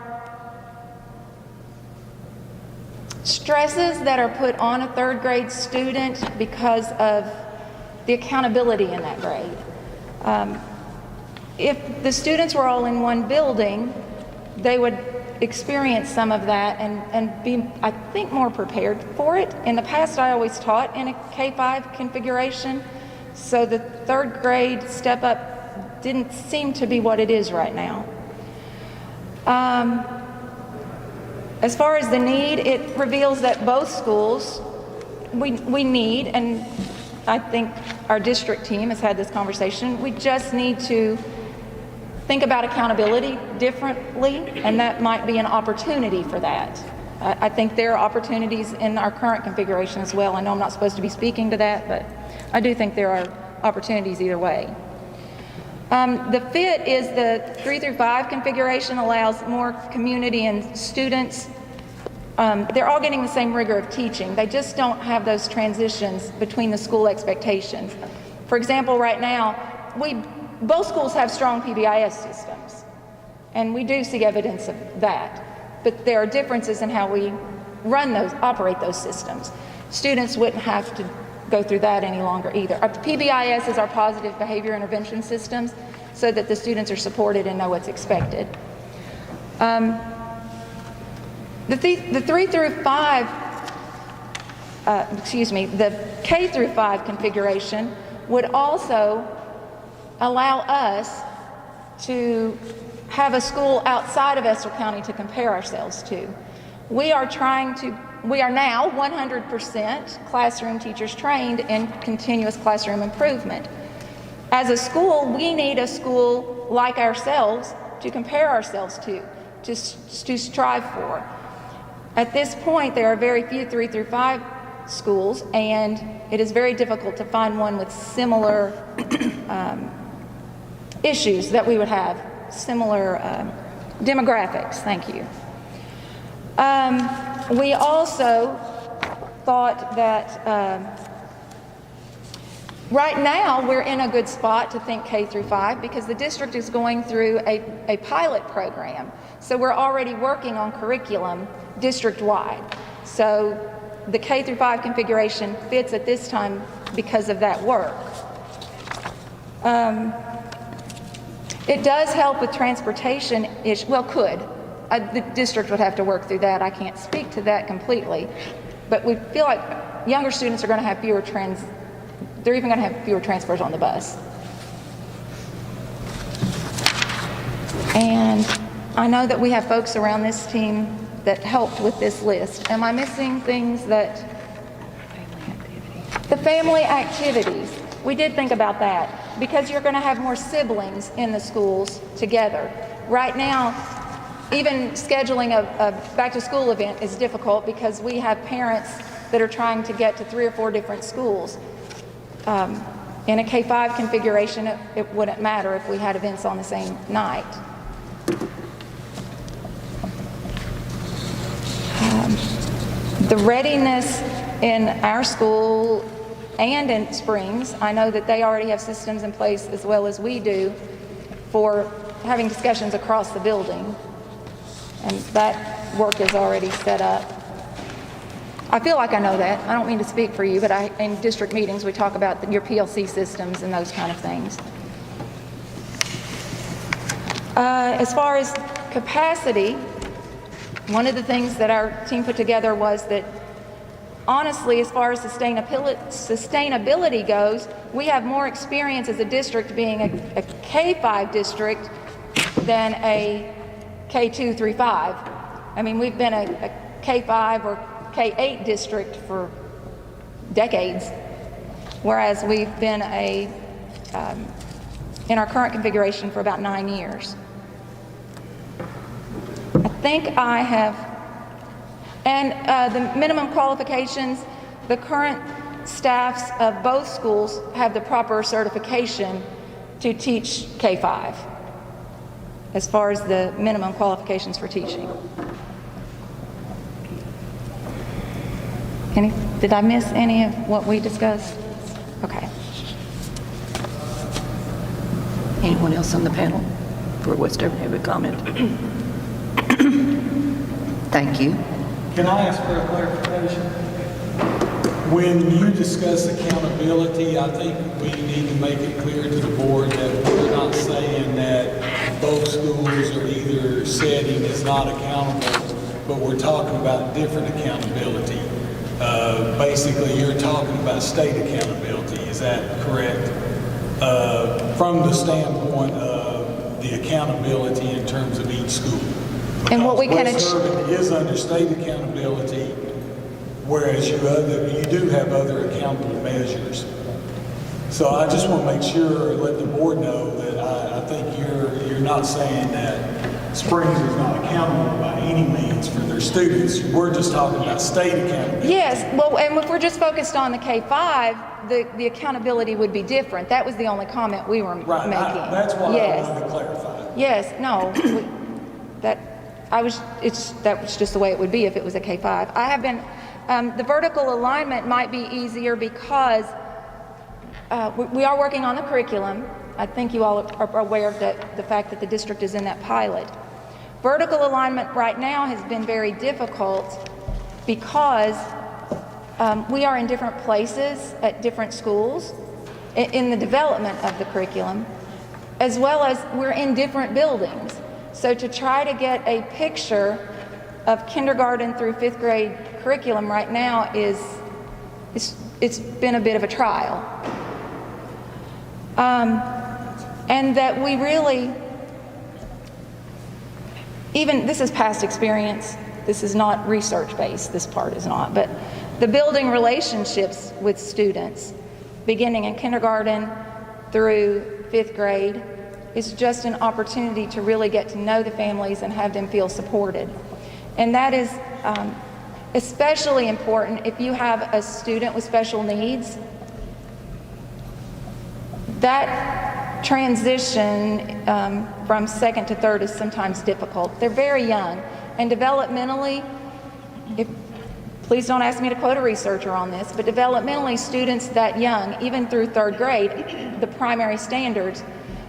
stresses that are put on a third grade student because of the accountability in that grade. If the students were all in one building, they would experience some of that and be, I think, more prepared for it. In the past, I always taught in a K-5 configuration, so the third grade step up didn't seem to be what it is right now. As far as the need, it reveals that both schools, we need, and I think our district team has had this conversation, we just need to think about accountability differently, and that might be an opportunity for that. I think there are opportunities in our current configuration as well. I know I'm not supposed to be speaking to that, but I do think there are opportunities either way. The fit is the 3 through 5 configuration, allows more community and students. They're all getting the same rigor of teaching. They just don't have those transitions between the school expectations. For example, right now, both schools have strong PBIS systems, and we do see evidence of that. But there are differences in how we run those, operate those systems. Students wouldn't have to go through that any longer either. Our PBIS is our positive behavior intervention systems, so that the students are supported and know what's expected. The K through 5 configuration would also allow us to have a school outside of Estill County to compare ourselves to. We are now 100% classroom teachers trained in continuous classroom improvement. As a school, we need a school like ourselves to compare ourselves to strive for. At this point, there are very few 3 through 5 schools, and it is very difficult to find one with similar issues that we would have, similar demographics. Thank you. We also thought that right now we're in a good spot to think K through 5 because the district is going through a pilot program. So we're already working on curriculum district-wide. So the K through 5 configuration fits at this time because of that work. It does help with transportation could. The district would have to work through that. I can't speak to that completely. But we feel like younger students are going to have they're even going to have fewer transfers on the bus. And I know that we have folks around this team that helped with this list. Am I missing things that... The family activities. We did think about that because you're going to have more siblings in the schools together. Right now, even scheduling a back-to-school event is difficult because we have parents that are trying to get to 3 or 4 different schools. In a K-5 configuration, it wouldn't matter if we had events on the same night. The readiness in our school and in Springs, I know that they already have systems in place as well as we do for having discussions across the building. And that work is already set up. I feel like I know that. I don't mean to speak for you, but in district meetings we talk about your PLC systems and those kind of things. As far as capacity, one of the things that our team put together was that honestly, as far as sustainability goes, we have more experience as a district being a K-5 district than a K-2 through 5. I mean, we've been a K-5 or K-8 district for decades, whereas we've been in our current configuration for about 9 years. I think I have, and the minimum qualifications, the current staffs of both schools have the proper certification to teach K-5 as far as the minimum qualifications for teaching. Did I miss any of what we discussed? Okay. Anyone else on the panel for Westover have a comment? Thank you. Can I ask for a clarification? When you discuss accountability, I think we need to make it clear to the board that we're not saying that both schools are either setting is not accountable, but we're talking about different accountability. Basically, you're talking about state accountability. Is that correct? From the standpoint of the accountability in terms of each school. And what we can West Urban is under state accountability, whereas you do have other accountable measures. So I just want to make sure, let the board know that I think you're not saying that Springs is not accountable by any means for their students. We're just talking about state accountability. Yes, well, and if we're just focused on the K-5, the accountability would be different. That was the only comment we were making. That's why yes. I wanted to clarify. Yes, no, that was just the way it would be if it was a K-5. I have been, the vertical alignment might be easier because we are working on the curriculum. I think you all are aware of the fact that the district is in that pilot. Vertical alignment right now has been very difficult because We are in different places at different schools in the development of the curriculum, as well as we're in different buildings. So to try to get a picture of kindergarten through 5th grade curriculum right now it's been a bit of a trial. And that we really, even, this is past experience, this is not research-based, this part is not, but the building relationships with students, beginning in kindergarten through 5th grade, is just an opportunity to really get to know the families and have them feel supported. And that is especially important if you have a student with special needs. That transition from 2nd to 3rd is sometimes difficult. They're very young, and developmentally, please don't ask me to quote a researcher on this, but developmentally, students that young, even through 3rd grade, the primary standards,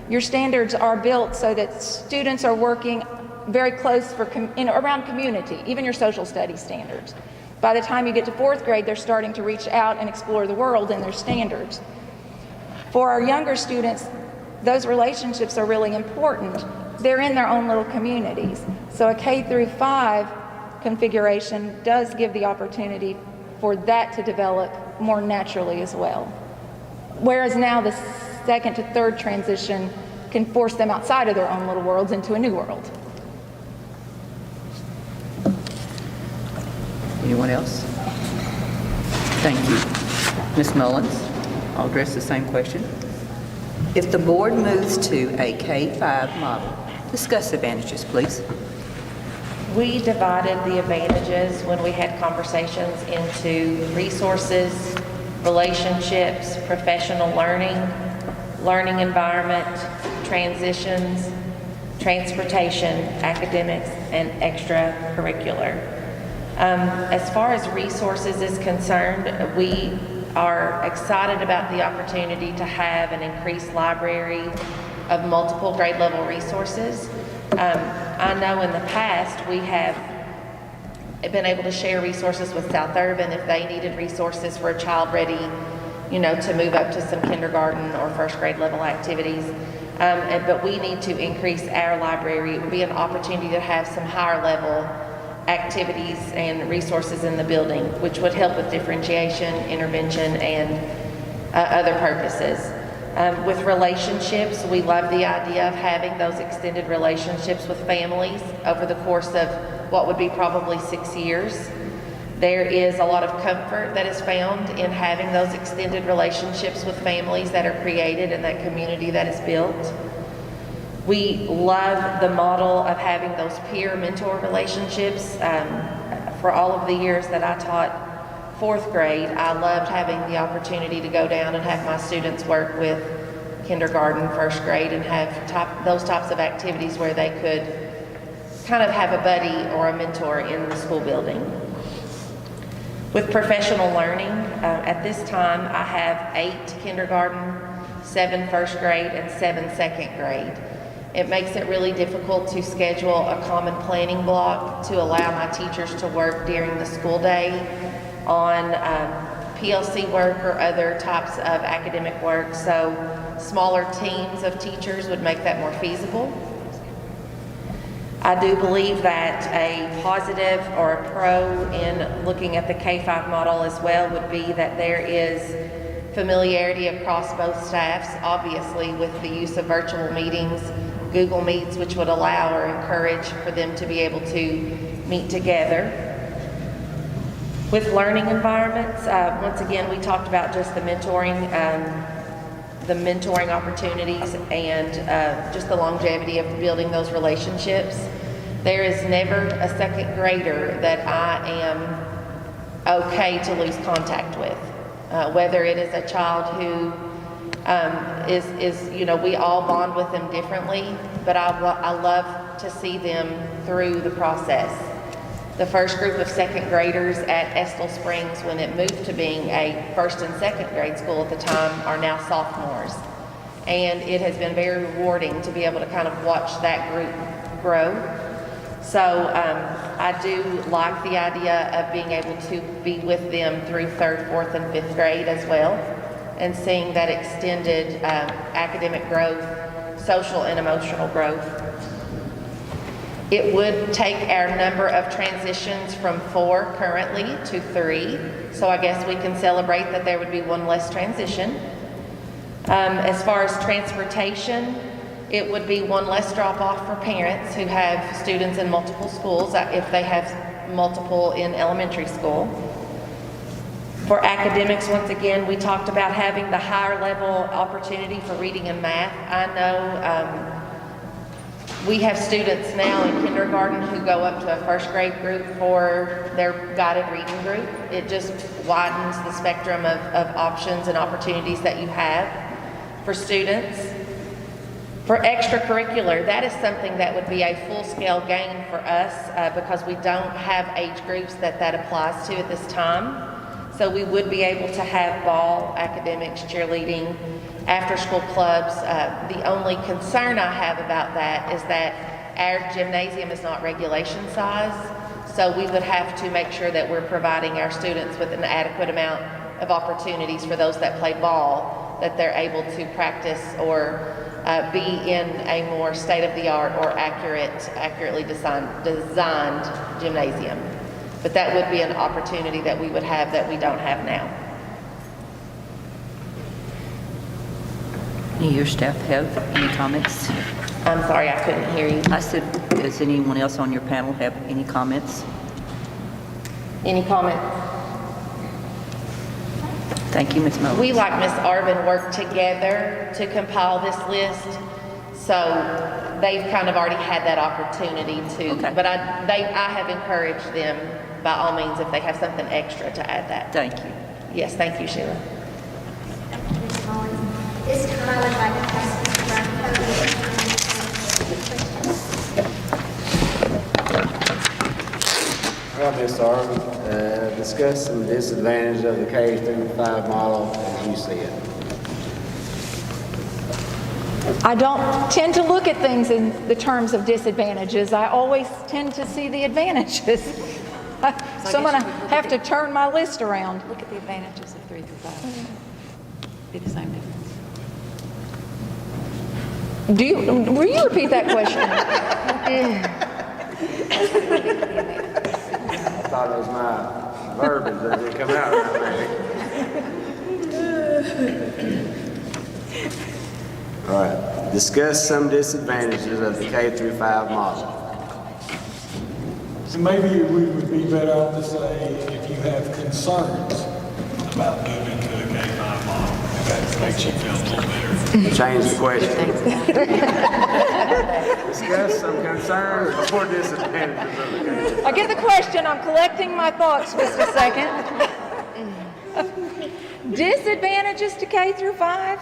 your standards are built so that students are working very close around community, even your social studies standards. By the time you get to 4th grade, they're starting to reach out and explore the world in their standards. For our younger students, those relationships are really important. They're in their own little communities. So a K through 5 configuration does give the opportunity for that to develop more naturally as well. Whereas now the 2nd to 3rd transition can force them outside of their own little worlds into a new world. Anyone else? Thank you. Ms. Mullins, I'll address the same question. If the board moves to a K-5 model, discuss advantages, please. We divided the advantages when we had conversations into resources, relationships, professional learning, learning environment, transitions, transportation, academics, and extracurricular. As far as resources is concerned, we are excited about the opportunity to have an increased library of multiple grade level resources. I know in the past we have been able to share resources with South Urban if they needed resources for a child ready, to move up to some kindergarten or 1st grade level activities. But we need to increase our library. It would be an opportunity to have some higher level activities and resources in the building, which would help with differentiation, intervention, and other purposes. With relationships, we love the idea of having those extended relationships with families over the course of what would be probably 6 years. There is a lot of comfort that is found in having those extended relationships with families that are created and that community that is built. We love the model of having those peer mentor relationships. For all of the years that I taught 4th grade, I loved having the opportunity to go down and have my students work with kindergarten, 1st grade, and have those types of activities where they could kind of have a buddy or a mentor in the school building. With professional learning, at this time I have 8 kindergarten, 7 1st grade, and 7 2nd grade. It makes it really difficult to schedule a common planning block to allow my teachers to work during the school day on PLC work or other types of academic work. So smaller teams of teachers would make that more feasible. I do believe that a positive or a pro in looking at the K-5 model as well would be that there is familiarity across both staffs, obviously with the use of virtual meetings, Google Meets, which would allow or encourage for them to be able to meet together. With learning environments, once again, we talked about just the mentoring opportunities and just the longevity of building those relationships. There is never a 2nd grader that I am okay to lose contact with, whether it is a child who we all bond with them differently, but I love to see them through the process. The first group of 2nd graders at Estill Springs, when it moved to being a 1st and 2nd grade school at the time, are now sophomores. And it has been very rewarding to be able to kind of watch that group grow. So I do like the idea of being able to be with them through 3rd, 4th, and 5th grade as well, and seeing that extended academic growth, social and emotional growth. It would take our number of transitions from 4 currently to 3, so I guess we can celebrate that there would be one less transition. As far as transportation, it would be one less drop-off for parents who have students in multiple schools, if they have multiple in elementary school. For academics, once again, we talked about having the higher level opportunity for reading and math. I know we have students now in kindergarten who go up to a 1st grade group for their guided reading group. It just widens the spectrum of options and opportunities that you have for students. For extracurricular, that is something that would be a full-scale gain for us because we don't have age groups that applies to at this time. So we would be able to have ball, academics, cheerleading, after-school clubs. The only concern I have about that is that our gymnasium is not regulation size, so we would have to make sure that we're providing our students with an adequate amount of opportunities for those that play ball, that they're able to practice or be in a more state-of-the-art or accurately designed gymnasium. But that would be an opportunity that we would have that we don't have now. Any of your staff have any comments? I'm sorry, I couldn't hear you. I said, does anyone else on your panel have any comments? Any comments? Thank you, Ms. Mullins. We, like Ms. Arvin, worked together to compile this list, so they've kind of already had that opportunity to. Okay. But I have encouraged them, by all means, if they have something extra, to add that. Thank you. Yes, thank you, Sheila. Thank you, Ms. Mullins. This time I would like to pass Mr. Brian Cody. All right, Ms. Arvin, discuss some disadvantages of the K-5 model as you see it. I don't tend to look at things in the terms of disadvantages. I always tend to see the advantages. So I'm going to have to turn my list around. Look at the advantages of 3 through 5. Be the same difference. Will you repeat that question? I thought it was my verbiage that didn't come out right there. All right, discuss some disadvantages of the K-5 model. So maybe we would be better off to say if you have concerns about moving to a K-5 model, if that makes you feel a little better. Change the question. Discuss some concerns or disadvantages of the K-5. I get the question. I'm collecting my thoughts just a second. Disadvantages to K through 5?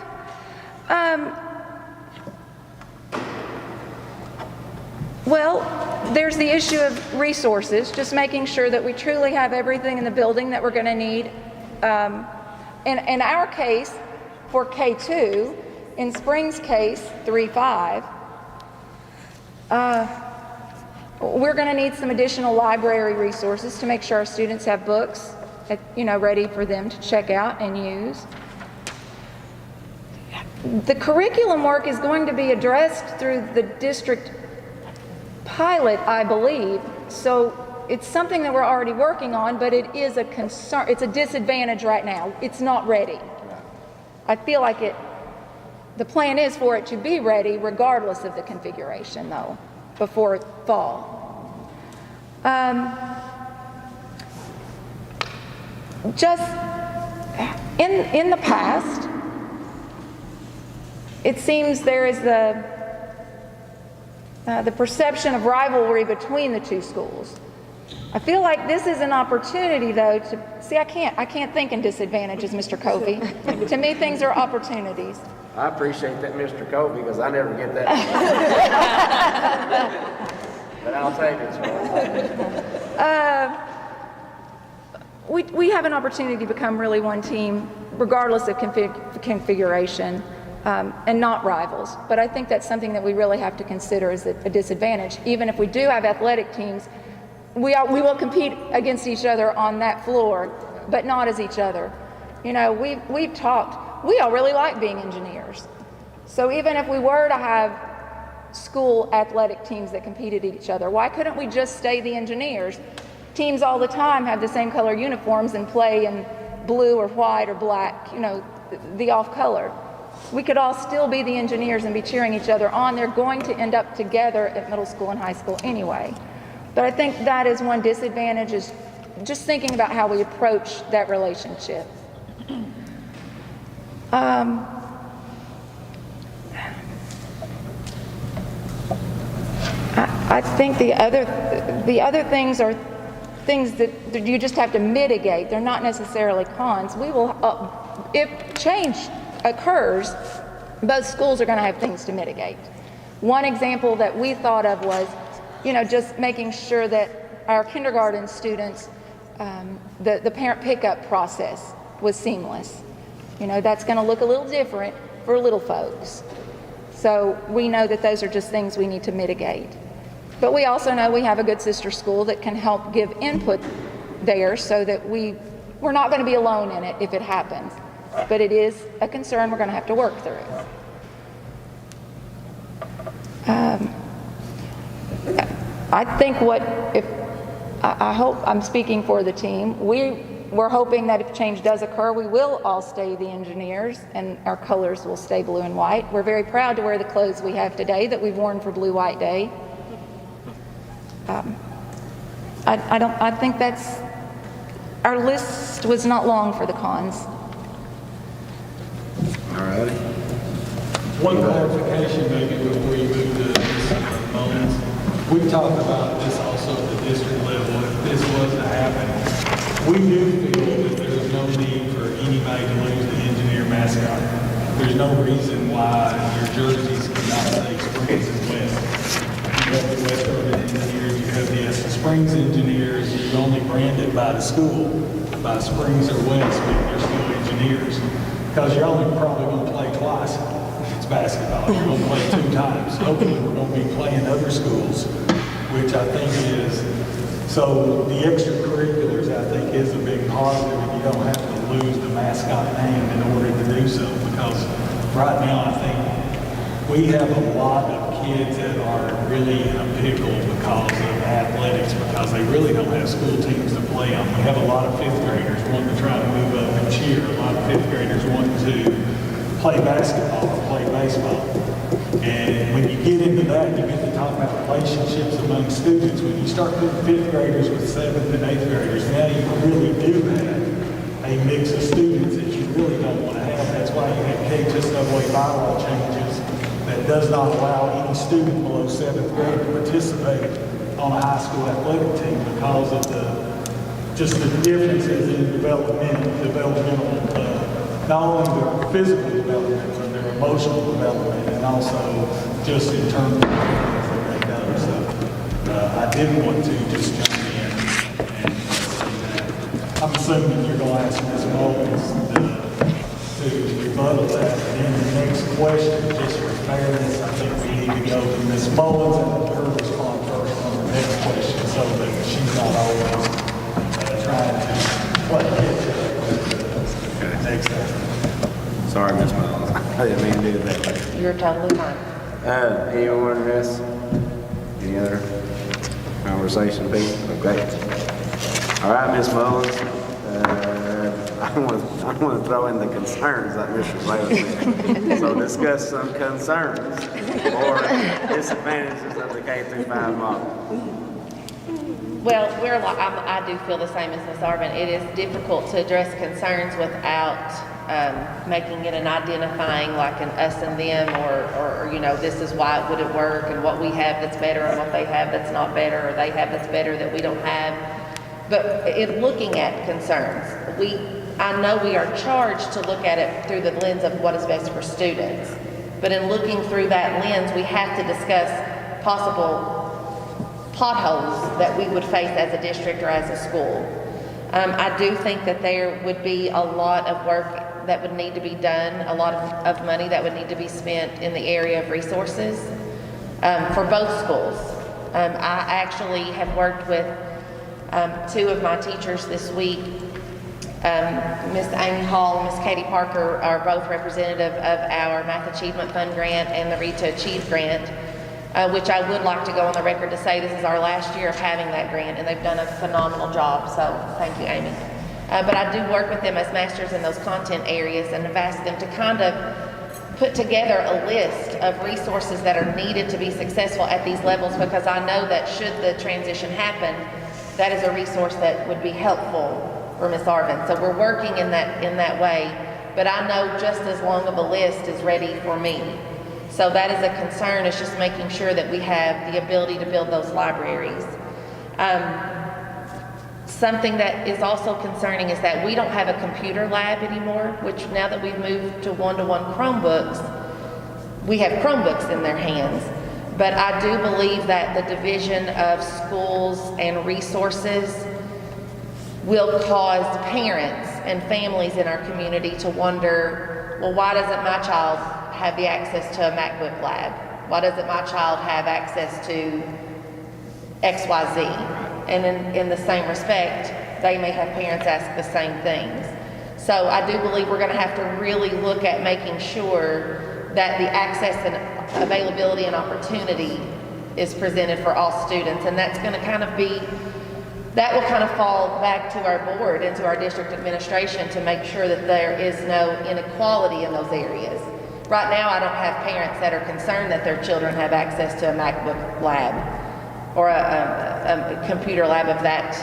Well, there's the issue of resources, just making sure that we truly have everything in the building that we're going to need. In our case, for K2, in Spring's case, 3-5, we're going to need some additional library resources to make sure our students have books, ready for them to check out and use. The curriculum work is going to be addressed through the district pilot, I believe, so it's something that we're already working on, but it is a concern. It's a disadvantage right now. It's not ready. I feel like the plan is for it to be ready regardless of the configuration, though, before fall. Just in the past, it seems there is the perception of rivalry between the two schools. I feel like this is an opportunity, though, to see. I can't think in disadvantages, Mr. Covey. To me, things are opportunities. I appreciate that, Mr. Covey, because I never get that. But I'll take it. We have an opportunity to become really one team, regardless of configuration. And not rivals. But I think that's something that we really have to consider as a disadvantage. Even if we do have athletic teams, we will compete against each other on that floor, but not as each other. You know, we've talked, we all really like being engineers. So even if we were to have school athletic teams that competed each other, why couldn't we just stay the engineers? Teams all the time have the same color uniforms and play in blue or white or black, you know, the off color. We could all still be the engineers and be cheering each other on. They're going to end up together at middle school and high school anyway. But I think that is one disadvantage, is just thinking about how we approach that relationship. I think the other things are things that you just have to mitigate. They're not necessarily cons. We will, if change occurs, both schools are going to have things to mitigate. One example that we thought of was, you know, just making sure that our kindergarten students, the parent pickup process was seamless. You know, that's going to look a little different for little folks. So we know that those are just things we need to mitigate. But we also know we have a good sister school that can help give input there so that we're not going to be alone in it if it happens. But it is a concern we're going to have to work through. I think I hope I'm speaking for the team. We're hoping that if change does occur, we will all stay the engineers and our colors will stay blue and white. We're very proud to wear the clothes we have today that we've worn for Blue White Day. I think that's, our list was not long for the cons. All righty. One clarification maybe before you move to Ms. Mullins. We've talked about this also at the district level. If this was to happen, we do feel that there's no need for anybody to lose the engineer mascot. There's no reason why your jerseys cannot say Springs and West. You have the West Urban Engineers, you have the Estill Springs Engineers, you only brand it by the school, by Springs or West, but they're still engineers. Because you're only probably going to play twice. It's basketball. You're going to play 2 times. Hopefully we're going to be playing other schools, which I think is, so the extracurriculars I think is a big positive, and you don't have to lose the mascot name in order to do so. Because right now I think we have a lot of kids that are really in a pickle because of athletics, because they really don't have school teams to play on. We have a lot of 5th graders wanting to try to move up and cheer. A lot of 5th graders wanting to play basketball or play baseball. And when you get into that, you get to talk about relationships among students. When you start putting 5th graders with 7th and 8th graders, now you really do have a mix of students that you really don't want to have. That's why you have KHSAA bylaw changes that does not allow any student below 7th grade to participate on a high school athletic team because of just the differences in developmental, not only their physical development, but their emotional development, and also just in terms of the things that they know. So I did want to just jump in and say that. I'm assuming you're going to ask Ms. Mullins to rebuttal that. And then the next question, just for fairness, I think we need to go to Ms. Mullins and let her respond first on the next question so that she's not always trying to play catch up with the next time. Sorry, Ms. Mullins. I didn't mean to do that. You're totally fine. Anyone want to address? Any other conversation, please? Okay. All right, Ms. Mullins. I want to throw in the concerns like Mr. Saylor said. So discuss some concerns or disadvantages of the K-5 model. Well, I do feel the same as Ms. Arvin. It is difficult to address concerns without making it an identifying, like an us and them, or you know, this is why it wouldn't work, and what we have that's better, and what they have that's not better, or they have that's better that we don't have. But in looking at concerns, I know we are charged to look at it through the lens of what is best for students. But in looking through that lens, we have to discuss possible potholes that we would face as a district or as a school. I do think that there would be a lot of work that would need to be done, a lot of money that would need to be spent in the area of resources for both schools. I actually have worked with Two of my teachers this week, Ms. Amy Hall and Ms. Katie Parker, are both representative of our Math Achievement Fund grant and the Read to Achieve grant, which I would like to go on the record to say this is our last year of having that grant, and they've done a phenomenal job, so thank you, Amy. But I do work with them as masters in those content areas and have asked them to kind of put together a list of resources that are needed to be successful at these levels, because I know that should the transition happen, that is a resource that would be helpful for Ms. Arvin. So we're working in that way, but I know just as long of a list is ready for me. So that is a concern, is just making sure that we have the ability to build those libraries. Something that is also concerning is that we don't have a computer lab anymore, which now that we've moved to one-to-one Chromebooks, we have Chromebooks in their hands. But I do believe that the division of schools and resources will cause parents and families in our community to wonder, well, why doesn't my child have the access to a MacBook lab? Why doesn't my child have access to XYZ? And in the same respect, they may have parents ask the same things. So I do believe we're going to have to really look at making sure that the access and availability and opportunity is presented for all students. And that's going to kind of be, that will kind of fall back to our board and to our district administration to make sure that there is no inequality in those areas. Right now, I don't have parents that are concerned that their children have access to a MacBook lab or a computer lab of that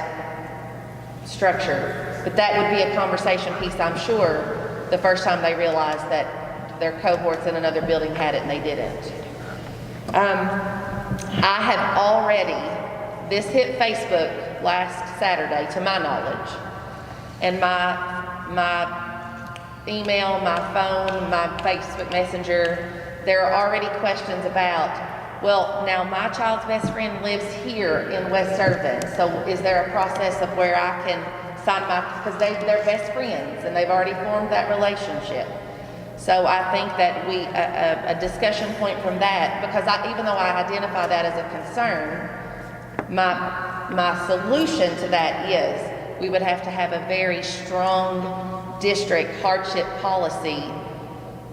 structure. But that would be a conversation piece, I'm sure, the first time they realized that their cohorts in another building had it and they didn't. I have already, this hit Facebook last Saturday, to my knowledge, and my email, my phone, my Facebook Messenger, there are already questions about, well, now my child's best friend lives here in West Irvin, so is there a process of where I can sign my, because they're best friends and they've already formed that relationship. So I think that a discussion point from that, because even though I identify that as a concern, my solution to that is we would have to have a very strong district hardship policy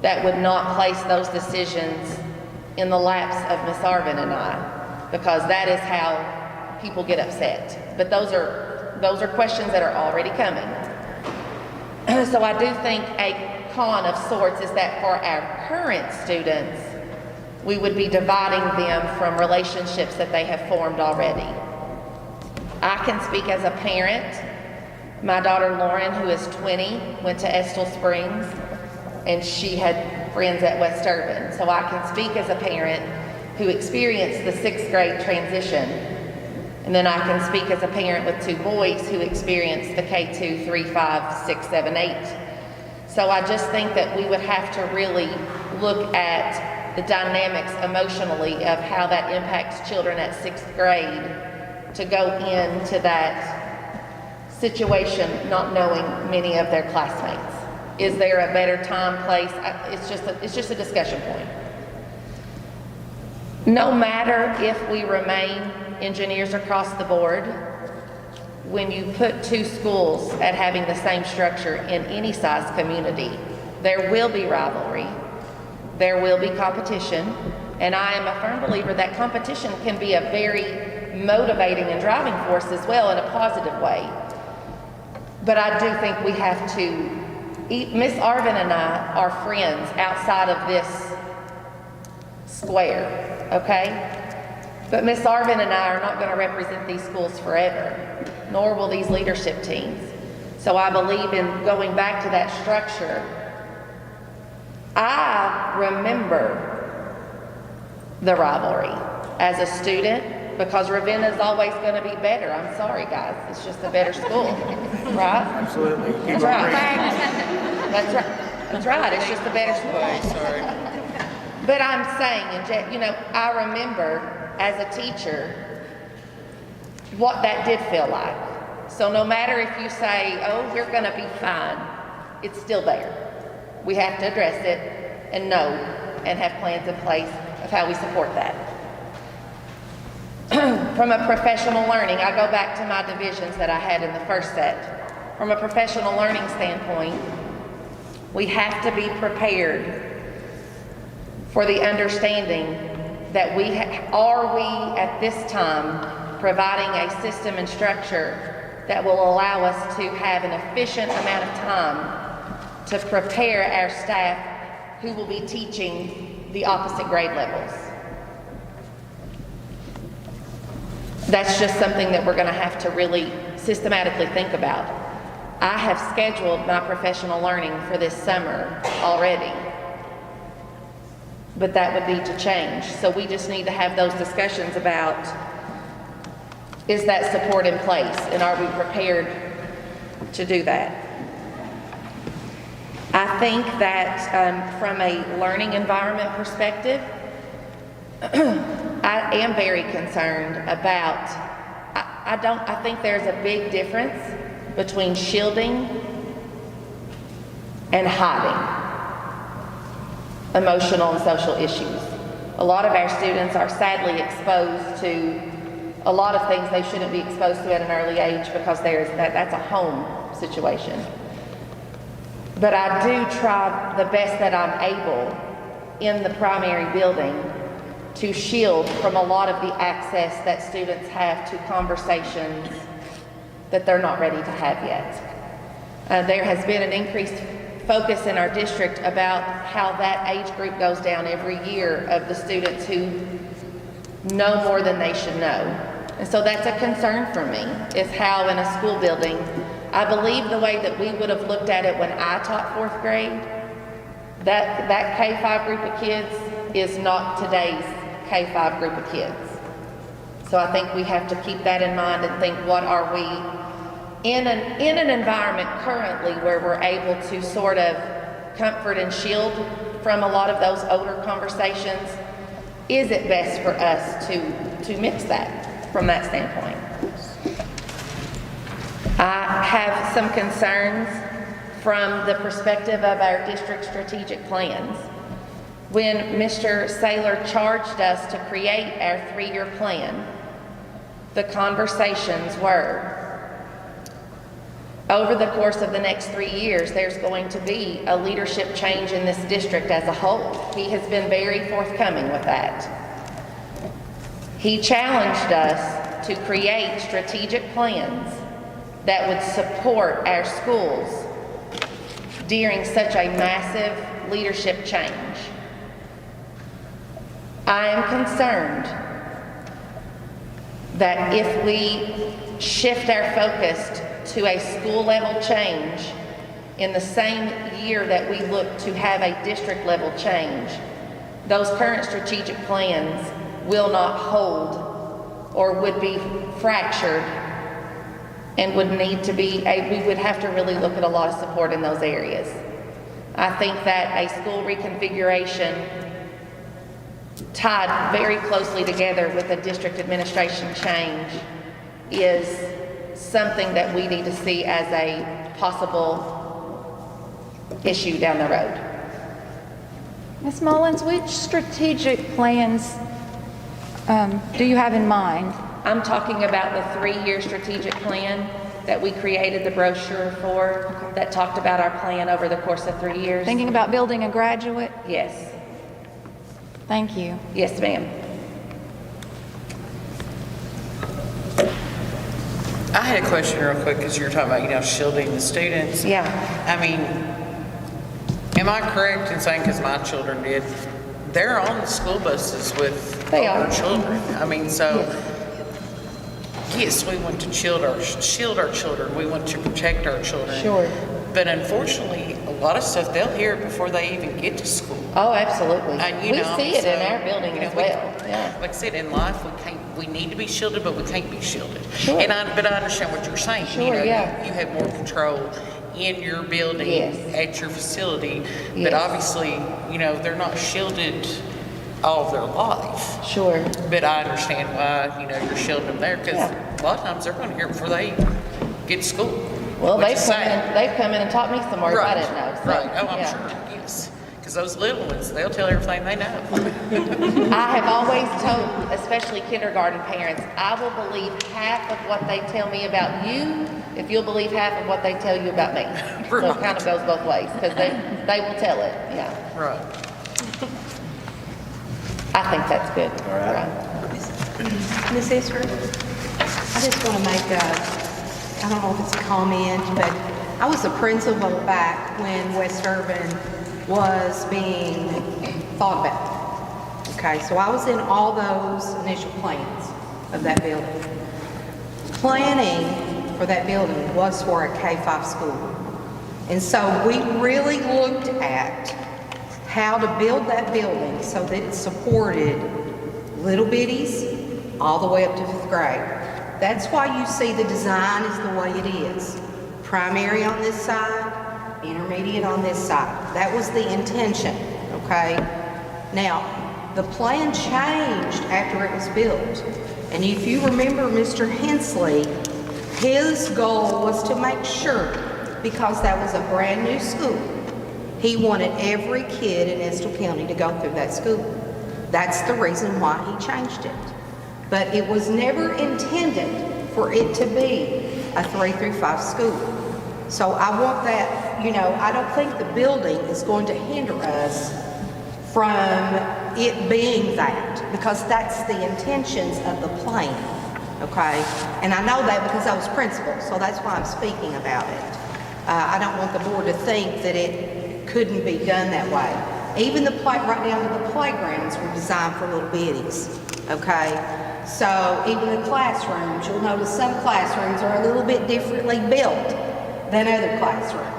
that would not place those decisions in the laps of Ms. Arvin and I, because that is how people get upset. But those are questions that are already coming. So I do think a con of sorts is that for our current students, we would be dividing them from relationships that they have formed already. I can speak as a parent. My daughter Lauren, who is 20, went to Estill Springs, and she had friends at West Irvin. So I can speak as a parent who experienced the 6th grade transition. And then I can speak as a parent with 2 boys who experienced the K2, 3, 5, 6, 7, 8. So I just think that we would have to really look at the dynamics emotionally of how that impacts children at 6th grade to go into that situation not knowing many of their classmates. Is there a better time, place? It's just a discussion point. No matter if we remain engineers across the board, when you put 2 schools at having the same structure in any size community, there will be rivalry, there will be competition, and I am a firm believer that competition can be a very motivating and driving force as well in a positive way. But I do think we have to, Miss Arvin and I are friends outside of this square, okay? But Miss Arvin and I are not going to represent these schools forever, nor will these leadership teams. So I believe in going back to that structure. I remember the rivalry as a student, because Ravenna is always going to be better. I'm sorry, guys. It's just a better school, right? Absolutely. That's right. That's right. That's right. It's just a better school. Sorry. But I'm saying, I remember as a teacher what that did feel like. So no matter if you say, oh, we're going to be fine, it's still there. We have to address it and know and have plans in place of how we support that. From a professional learning, I go back to my divisions that I had in the first set. From a professional learning standpoint, we have to be prepared for the understanding that are we at this time providing a system and structure that will allow us to have an efficient amount of time to prepare our staff who will be teaching the opposite grade levels. That's just something that we're going to have to really systematically think about. I have scheduled my professional learning for this summer already, but that would need to change. So we just need to have those discussions about, is that support in place and are we prepared to do that? I think that from a learning environment perspective, I am very concerned about, I think there's a big difference between shielding and hiding emotional and social issues. A lot of our students are sadly exposed to a lot of things they shouldn't be exposed to at an early age because that's a home situation. But I do try the best that I'm able in the primary building to shield from a lot of the access that students have to conversations that they're not ready to have yet. There has been an increased focus in our district about how that age group goes down every year of the students who know more than they should know. And so that's a concern for me, is how in a school building, I believe the way that we would have looked at it when I taught 4th grade, that K-5 group of kids is not today's K-5 group of kids. So I think we have to keep that in mind and think, what are we in an environment currently where we're able to sort of comfort and shield from a lot of those older conversations? Is it best for us to mix that from that standpoint? I have some concerns from the perspective of our district strategic plans. When Mr. Saylor charged us to create our 3-year plan, the conversations were, over the course of the next 3 years, there's going to be a leadership change in this district as a whole. He has been very forthcoming with that. He challenged us to create strategic plans that would support our schools during such a massive leadership change. I am concerned that if we shift our focus to a school level change in the same year that we look to have a district level change, those current strategic plans will not hold or would be fractured and would need to be, we would have to really look at a lot of support in those areas. I think that a school reconfiguration tied very closely together with a district administration change is something that we need to see as a possible issue down the road. Ms. Mullins, which strategic plans do you have in mind? I'm talking about the 3-year strategic plan that we created the brochure for, that talked about our plan over the course of 3 years. Thinking about building a graduate? Yes. Thank you. Yes, ma'am. I had a question real quick, because you were talking about, shielding the students. Yeah. I mean, am I correct in saying, because my children did, they're on the school buses with older children? I mean, so, yes, we want to shield our children. We want to protect our children. Sure. But unfortunately, a lot of stuff, they'll hear it before they even get to school. Oh, absolutely. And, we see it in our building as well. Yeah. Like I said, in life, we need to be shielded, but we can't be shielded. Sure. But I understand what you're saying. Sure, yeah. You have more control in your building, Yes. at your facility, Yes. but obviously, they're not shielded all of their life. Sure. But I understand why, you're shielding them there, because Yeah. a lot of times they're going to hear it before they get to school. Well, which they've is come sad. in and taught me some words I didn't know. So, Right, oh, I'm yeah. sure, yes. Because those little ones, they'll tell everything they know. I have always told, especially kindergarten parents, I will believe half of what they tell me about you if you'll believe half of what they tell you about me. So it kind of goes both ways, because they will tell it, yeah. Right. I think that's good. All right. Ms. Esker, I just want to make I don't know if it's a comment, but I was the principal back when West Urban was being thought about. Okay, so I was in all those initial plans of that building. Planning for that building was for a K-5 school. And so we really looked at how to build that building so that it supported little bitties all the way up to 5th grade. That's why you see the design is the way it is. Primary on this side, intermediate on this side. That was the intention, okay? Now, the plan changed after it was built. And if you remember Mr. Hensley, his goal was to make sure, because that was a brand new school, he wanted every kid in Estill County to go through that school. That's the reason why he changed it. But it was never intended for it to be a 3 through 5 school. So I want that, I don't think the building is going to hinder us from it being that, because that's the intentions of the plan, okay? And I know that because I was principal, so that's why I'm speaking about it. I don't want the board to think that it couldn't be done that way. Even right down to the playgrounds were designed for little bitties, okay? So even the classrooms, you'll notice some classrooms are a little bit differently built than other classrooms.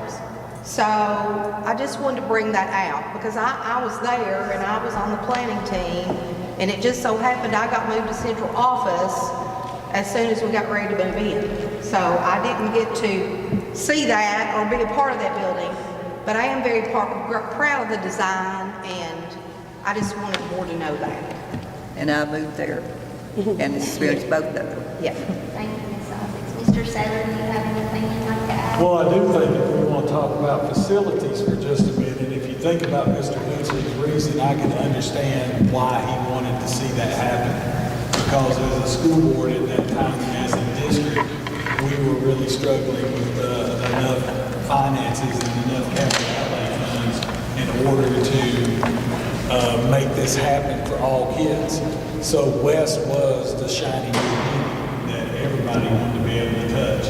So I just wanted to bring that out because I was there and I was on the planning team, and it just so happened I got moved to central office as soon as we got ready to move in. So I didn't get to see that or be a part of that building, but I am very proud of the design, and I just wanted the board to know that. And I moved there and experienced both of them. Yeah. Thank you, Ms. Isaacs. Mr. Saylor, do you have anything you'd like to add? Well, I do think if we want to talk about facilities for just a minute, if you think about Mr. Hensley's reason, I can understand why he wanted to see that happen. Because as a school board at that time and as a district, we were really struggling with enough finances and enough capital outlay funds in order to make this happen for all kids. So West was the shining new that everybody wanted to be able to touch.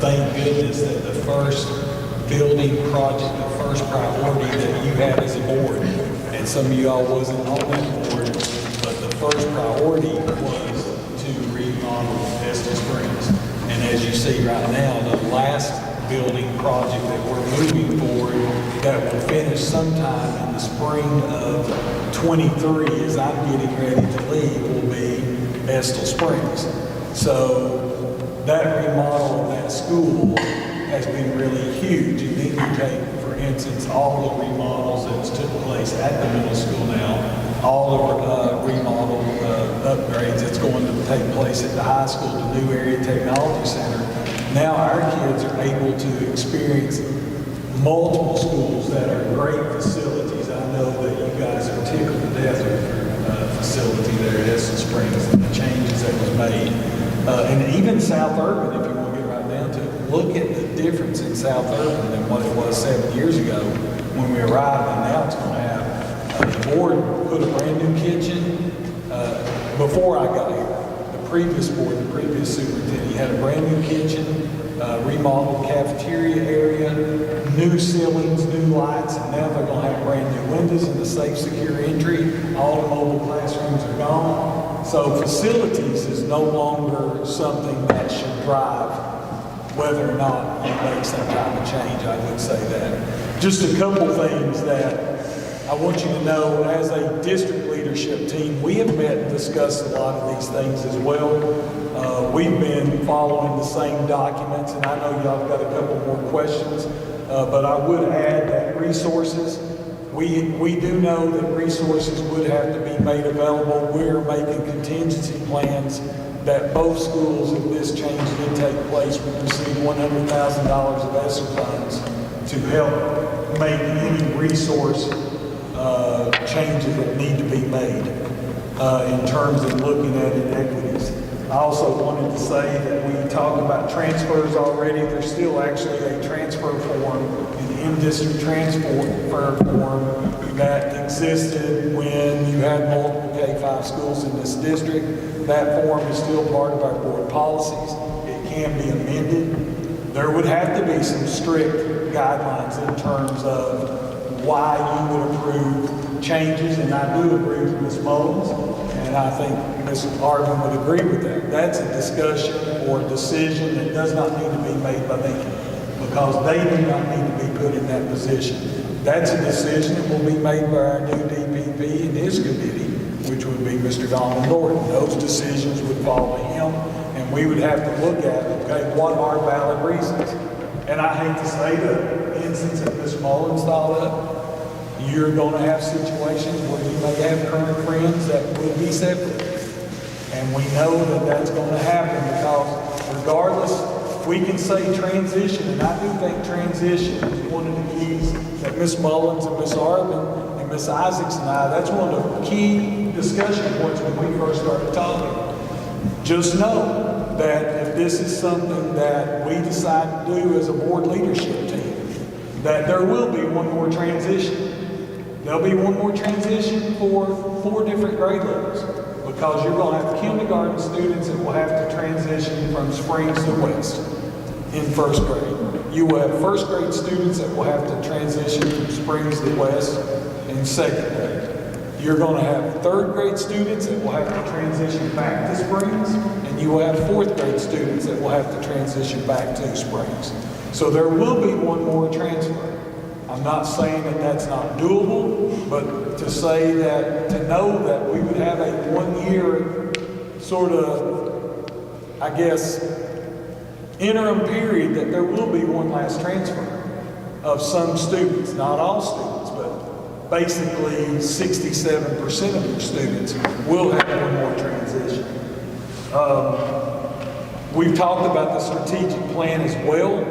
Thank goodness that the first building project, the first priority that you had as a board, and some of you all wasn't on that board, but the first priority was to remodel Estill Springs. And as you see right now, the last building project that we're moving forward that will finish sometime in the spring of 23 as I'm getting ready to leave will be Estill Springs. So that remodel of that school has been really huge. And then you take, for instance, all the remodels that's took place at the middle school now, all the remodel upgrades that's going to take place at the high school, the new area technology center. Now our kids are able to experience multiple schools that are great facilities. I know that you guys are tickled to death with your facility there at Estill Springs and the changes that was made. And even South Urban, if you want to get right down to it, look at the difference in South Urban than what it was 7 years ago when we arrived, and now it's going to have, the board put a brand new kitchen before I got here. The previous board, the previous superintendent, he had a brand new kitchen, remodeled cafeteria area, new ceilings, new lights, and now they're going to have brand new windows and the safe, secure entry. All the mobile classrooms are gone. So facilities is no longer something that should drive whether or not you make some type of change. I would say that. Just a couple things that I want you to know as a district leadership team, we have met and discussed a lot of these things as well. We've been following the same documents, and I know y'all have got a couple more questions, but I would add that resources, we do know that resources would have to be made available. We're making contingency plans that both schools, if this change did take place, would receive $100,000 of ESSER funds to help make any resource changes that need to be made in terms of looking at inequities. I also wanted to say that we talked about transfers already. There's still actually a transfer form, an in-district transfer form that existed when you had multiple K-5 schools in this district. That form is still part of our board policies. It can be amended. There would have to be some strict guidelines in terms of why you would approve changes, and I do agree with Ms. Mullins, and I think Ms. Arvin would agree with that. That's a discussion or a decision that does not need to be made by them, because they do not need to be put in that position. That's a decision that will be made by our new DPP and his committee, which would be Mr. Donald Norton. Those decisions would fall to him, and we would have to look at, okay, what are valid reasons? And I hate to say the instance that Ms. Mullins thought of, you're going to have situations where you may have current friends that will be separate. And we know that that's going to happen, because regardless, we can say transition, and I do think transition is one of the keys that Ms. Mullins and Ms. Arvin and Ms. Isaacs and I, that's one of the key discussion points when we first started talking. Just know that if this is something that we decide to do as a board leadership team, that there will be one more transition. There'll be one more transition for 4 different grade levels, because you're going to have kindergarten students that will have to transition from Springs to West in first grade. You will have first grade students that will have to transition from Springs to West in second grade. You're going to have third grade students that will have to transition back to Springs, and you will have fourth grade students that will have to transition back to Springs. So there will be one more transfer. I'm not saying that that's not doable, but to say that, to know that we would have a 1-year sort of, I guess, interim period, that there will be one last transfer of some students, not all students, but basically 67% of your students will have one more transition. We've talked about the strategic plan as well.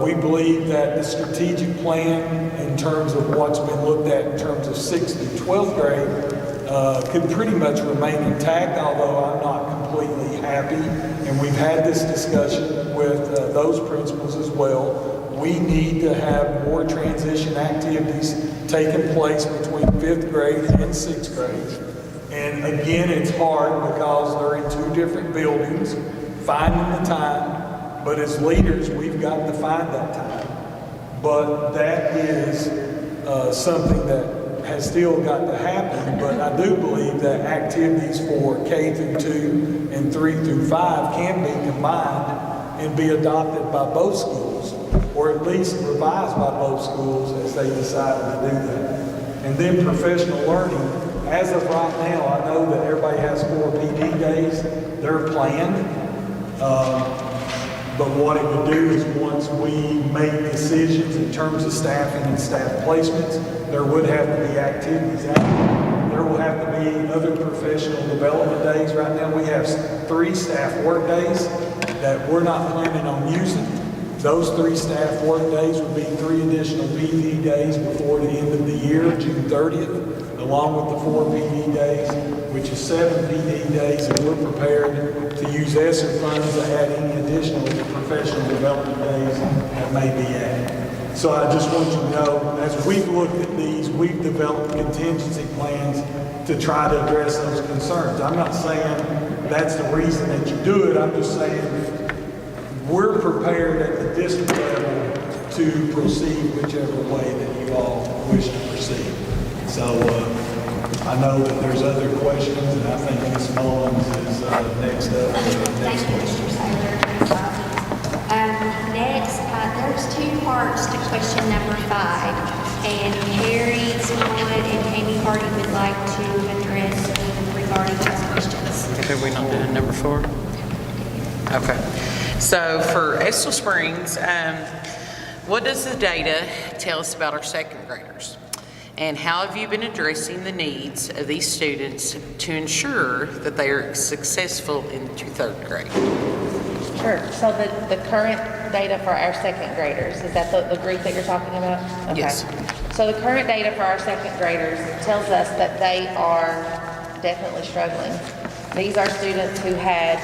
We believe that the strategic plan, in terms of what's been looked at in terms of 6th through 12th grade, could pretty much remain intact, although I'm not completely happy. And we've had this discussion with those principals as well. We need to have more transition activities taking place between 5th grade and 6th grade. And again, it's hard because they're in 2 different buildings, finding the time. But as leaders, we've got to find that time. But that is something that has still got to happen. But I do believe that activities for K through 2 and 3 through 5 can be combined and be adopted by both schools, or at least revised by both schools as they decide to do that. And then professional learning, as of right now, I know that everybody has 4 PD days. They're planned. But what it would do is, once we make decisions in terms of staffing and staff placements, there would have to be activities out there. There will have to be other professional development days. Right now we have 3 staff work days that we're not planning on using. Those 3 staff work days would be 3 additional PD days before the end of the year, June 30th, along with the 4 PD days, which is 7 PD days, and we're prepared to use ESSER funds to add any additional professional development days that may be added. So I just want you to know, as we've looked at these, we've developed contingency plans to try to address those concerns. I'm not saying that's the reason that you do it. I'm just saying we're prepared at the district level to proceed whichever way that you all wish to proceed. So I know that there's other questions, and I think Ms. Mullins is next up. Thank you, Mr. Saylor. Next, there's 2 parts to question number 5, and Harry Smollett and Amy Hardy would like to address regarding those questions. Okay, we're not doing number 4? Okay. So for Estill Springs, what does the data tell us about our 2nd graders? And how have you been addressing the needs of these students to ensure that they are successful into 3rd grade? Sure. So the current data for our second graders, is that the group that you're talking about? Okay. Yes. So the current data for our second graders tells us that they are definitely struggling. These are students who had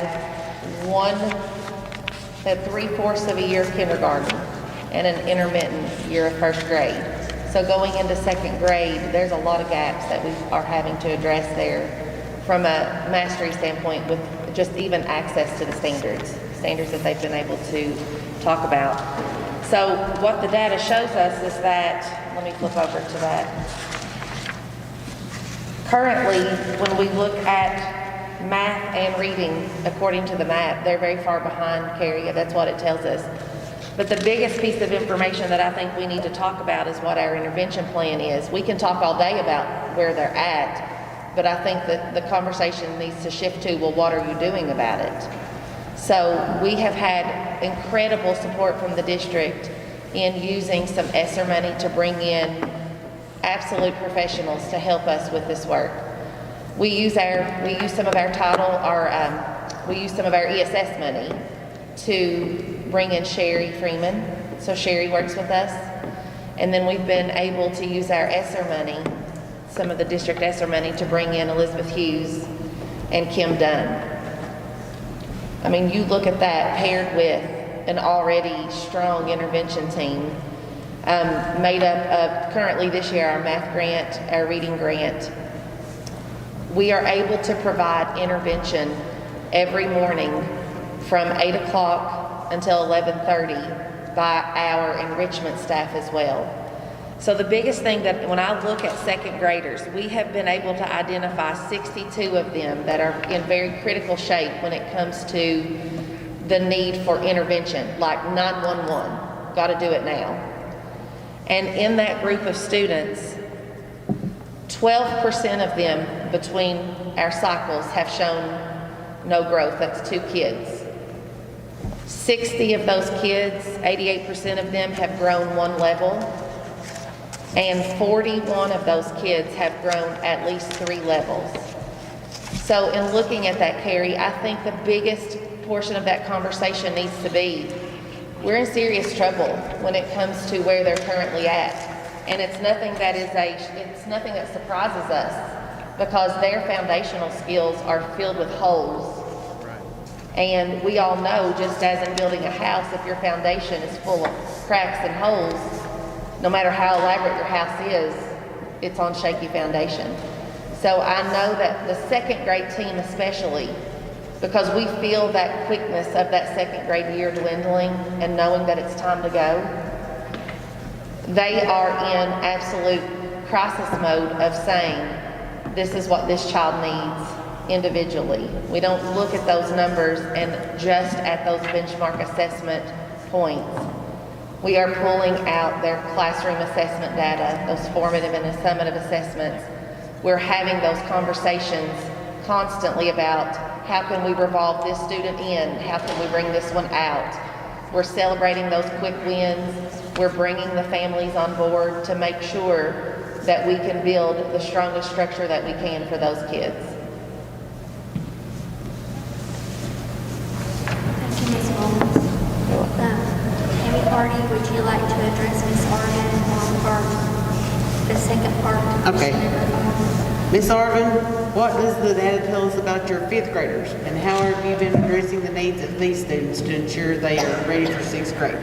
3/4 of a year of kindergarten and an intermittent year of first grade. So going into second grade, there's a lot of gaps that we are having to address there from a mastery standpoint with just even access to the standards that they've been able to talk about. So what the data shows us is that, let me flip over to that. Currently, when we look at math and reading, according to the map, they're very far behind Carrie. That's what it tells us. But the biggest piece of information that I think we need to talk about is what our intervention plan is. We can talk all day about where they're at, but I think that the conversation needs to shift to, well, what are you doing about it? So we have had incredible support from the district in using some ESSER money to bring in absolute professionals to help us with this work. We use some of our ESS money to bring in Sherry Freeman. So Sherry works with us. And then we've been able to use our ESSER money, some of the district ESSER money, to bring in Elizabeth Hughes and Kim Dunn. I mean, you look at that paired with an already strong intervention team made up of, currently this year, our math grant, our reading grant. We are able to provide intervention every morning from 8 o'clock until 11:30 by our enrichment staff as well. So the biggest thing that when I look at second graders, we have been able to identify 62 of them that are in very critical shape when it comes to the need for intervention, like 911, got to do it now. And in that group of students, 12% of them between our cycles have shown no growth. That's 2 kids. 60 of those kids, 88% of them have grown 1 level, and 41 of those kids have grown at least 3 levels. So in looking at that, Carrie, I think the biggest portion of that conversation needs to be, we're in serious trouble when it comes to where they're currently at. And it's nothing that surprises us, because their foundational skills are filled with holes. And we all know, just as in building a house, if your foundation is full of cracks and holes, no matter how elaborate your house is, it's on shaky foundation. So I know that the second grade team especially, because we feel that quickness of that second grade year dwindling and knowing that it's time to go, they are in absolute crisis mode of saying, this is what this child needs individually. We don't look at those numbers and just at those benchmark assessment points. We are pulling out their classroom assessment data, those formative and summative assessments. We're having those conversations constantly about how can we revolve this student in, how can we bring this one out. We're celebrating those quick wins. We're bringing the families on board to make sure that we can build the strongest structure that we can for those kids. Thank you, Ms. Mullins. Amy Hardy, would you like to address Ms. Arden on the second part? Okay. Ms. Arvin, what does the data tell us about your 5th graders, and how have you been addressing the needs of these students to ensure they are ready for 6th grade?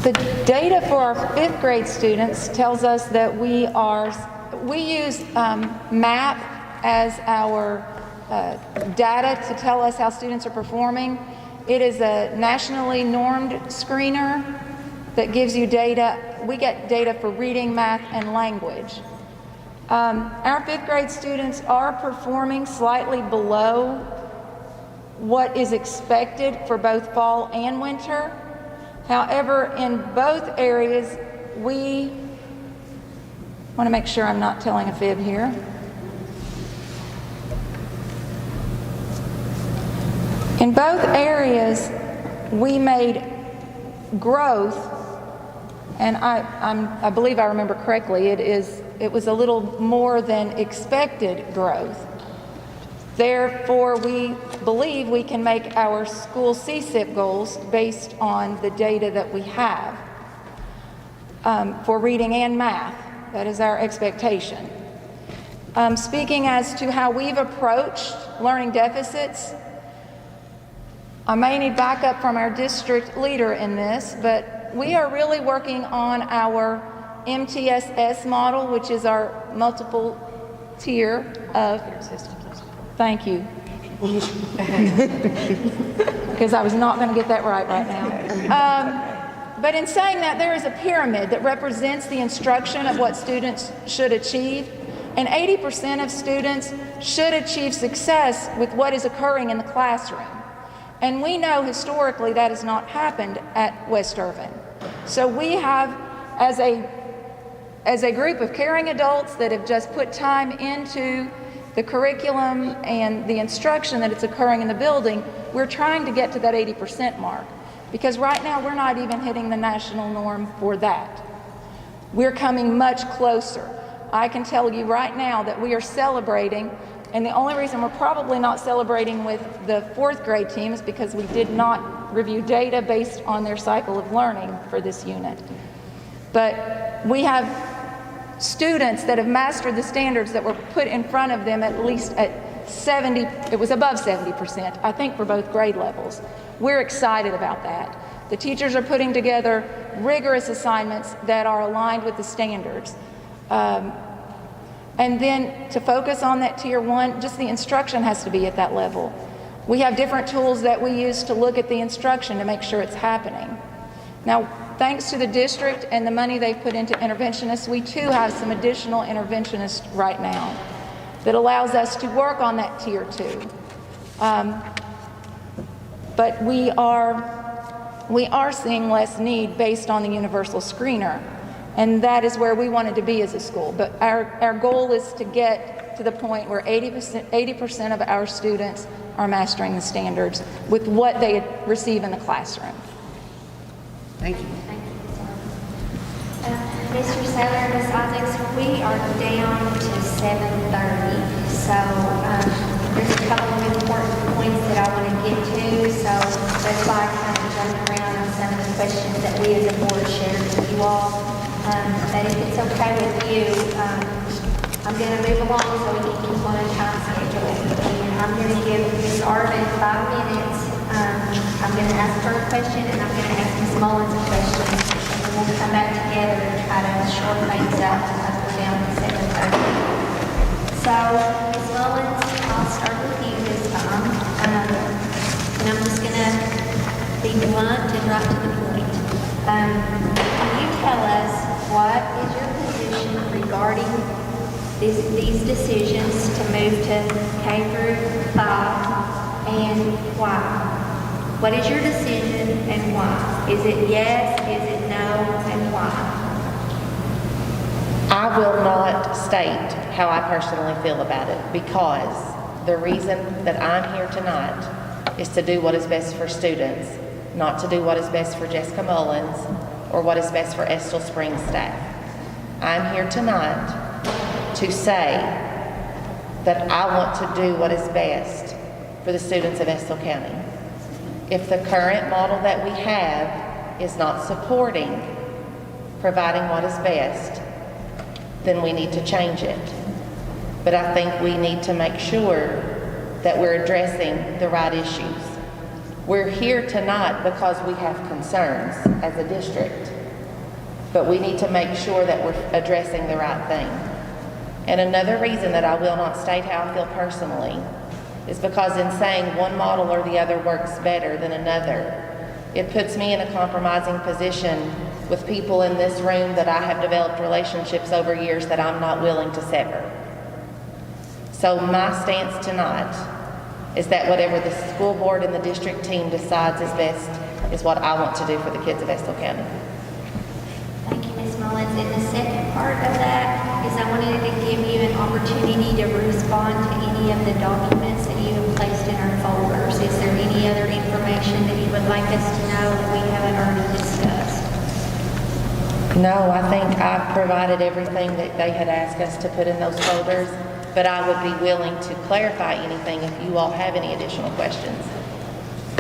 The data for our 5th grade students tells us that we use MAP as our data to tell us how students are performing. It is a nationally normed screener that gives you data. We get data for reading, math, and language. Our 5th grade students are performing slightly below what is expected for both fall and winter. However, in both areas, we want to make sure I'm not telling a fib here. In both areas, we made growth, and I believe I remember correctly, it was a little more than expected growth. Therefore, we believe we can make our school CSIP goals based on the data that we have for reading and math. That is our expectation. Speaking as to how we've approached learning deficits, I may need backup from our district leader in this, but we are really working on our MTSS model, which is our multiple tier of, thank you. Because I was not going to get that right now. But in saying that, there is a pyramid that represents the instruction of what students should achieve, and 80% of students should achieve success with what is occurring in the classroom. And we know historically that has not happened at West Irvin. So we have, as a group of caring adults that have just put time into the curriculum and the instruction that it's occurring in the building, we're trying to get to that 80% mark. Because right now we're not even hitting the national norm for that. We're coming much closer. I can tell you right now that we are celebrating, and the only reason we're probably not celebrating with the 4th grade team is because we did not review data based on their cycle of learning for this unit. But we have students that have mastered the standards that were put in front of them at least at 70, it was above 70%, I think, for both grade levels. We're excited about that. The teachers are putting together rigorous assignments that are aligned with the standards. And then to focus on that tier 1, just the instruction has to be at that level. We have different tools that we use to look at the instruction to make sure it's happening. Now, thanks to the district and the money they've put into interventionists, we too have some additional interventionists right now that allows us to work on that tier 2. But we are seeing less need based on the universal screener, and that is where we wanted to be as a school. But our goal is to get to the point where 80% of our students are mastering the standards with what they receive in the classroom. Thank you. Mr. Saylor, Ms. Isaacs, we are down to 7:30, so there's a couple of important points that I want to get to, so that's why I kind of jumped around on some of the questions that we as a board shared with you all. But if it's okay with you, I'm going to move along so we can keep on a time schedule. And I'm going to give Ms. Arvin 5 minutes. I'm going to ask her a question, and I'm going to ask Ms. Mullins a question. And we'll come back together and try to shorten things up as we're down to 7:30. So, Ms. Mullins, I'll start with you this time. And I'm just going to be blunt and right to the point. Can you tell us what is your position regarding these decisions to move to K through 5 and why? What is your decision and why? Is it yes, is it no, and why? I will not state how I personally feel about it, because the reason that I'm here tonight is to do what is best for students, not to do what is best for Jessica Mullins or what is best for Estill Springs staff. I'm here tonight to say that I want to do what is best for the students of Estill County. If the current model that we have is not supporting providing what is best, then we need to change it. But I think we need to make sure that we're addressing the right issues. We're here tonight because we have concerns as a district, but we need to make sure that we're addressing the right thing. And another reason that I will not state how I feel personally is because in saying one model or the other works better than another, it puts me in a compromising position with people in this room that I have developed relationships over years that I'm not willing to sever. So my stance tonight is that whatever the school board and the district team decides is best is what I want to do for the kids of Estill County. Thank you, Ms. Mullins. And the second part of that is I wanted to give you an opportunity to respond to any of the documents that you have placed in our folders. Is there any other information that you would like us to know that we haven't already discussed? No, I think I've provided everything that they had asked us to put in those folders. but I would be willing to clarify anything if you all have any additional questions.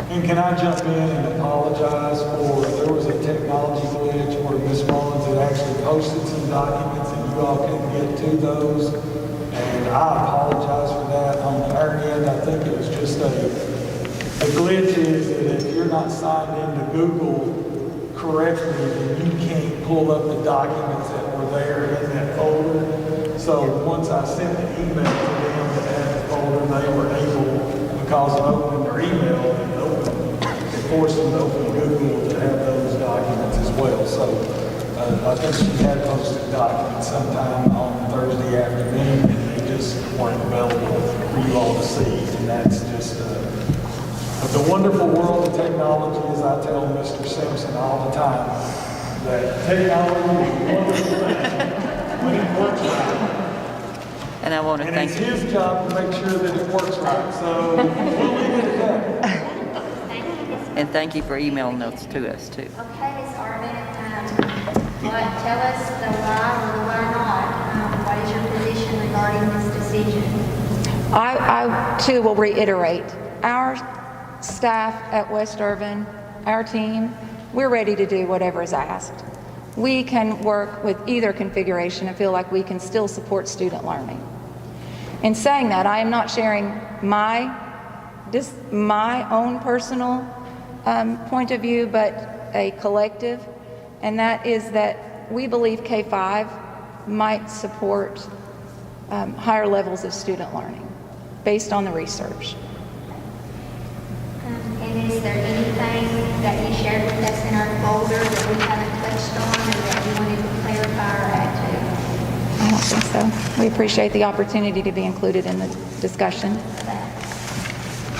And can I jump in and apologize for, there was a technology glitch where Ms. Mullins had actually posted some documents and you all couldn't get to those. And I apologize for that on our end. I think it was just the glitch is that if you're not signed into Google correctly, then you can't pull up the documents that were there in that folder. So once I sent an email to them to add the folder, they were able, because of opening their email, it forced them to open Google to have those documents as well. So I think she had posted documents sometime on Thursday afternoon, and they just weren't available for you all to see. And that's just the wonderful world of technology, as I tell Mr. Simpson all the time, that technology is a wonderful thing when it works right. And I want to And thank it's you. his job to make sure that it works right. So we'll leave it at that. Thank you, Ms. And thank you for emailing those to us, too. Okay, Ms. Arvin, tell us the why or why not. What is your position regarding this decision? I too will reiterate, our staff at West Irvin, our team, we're ready to do whatever is asked. We can work with either configuration and feel like we can still support student learning. In saying that, I am not sharing my own personal point of view, but a collective, and that is that we believe K-5 might support higher levels of student learning based on the research. And is there anything that you shared with us in our folder that we haven't touched on or that you wanted to clarify or add to? I don't think so. We appreciate the opportunity to be included in the discussion.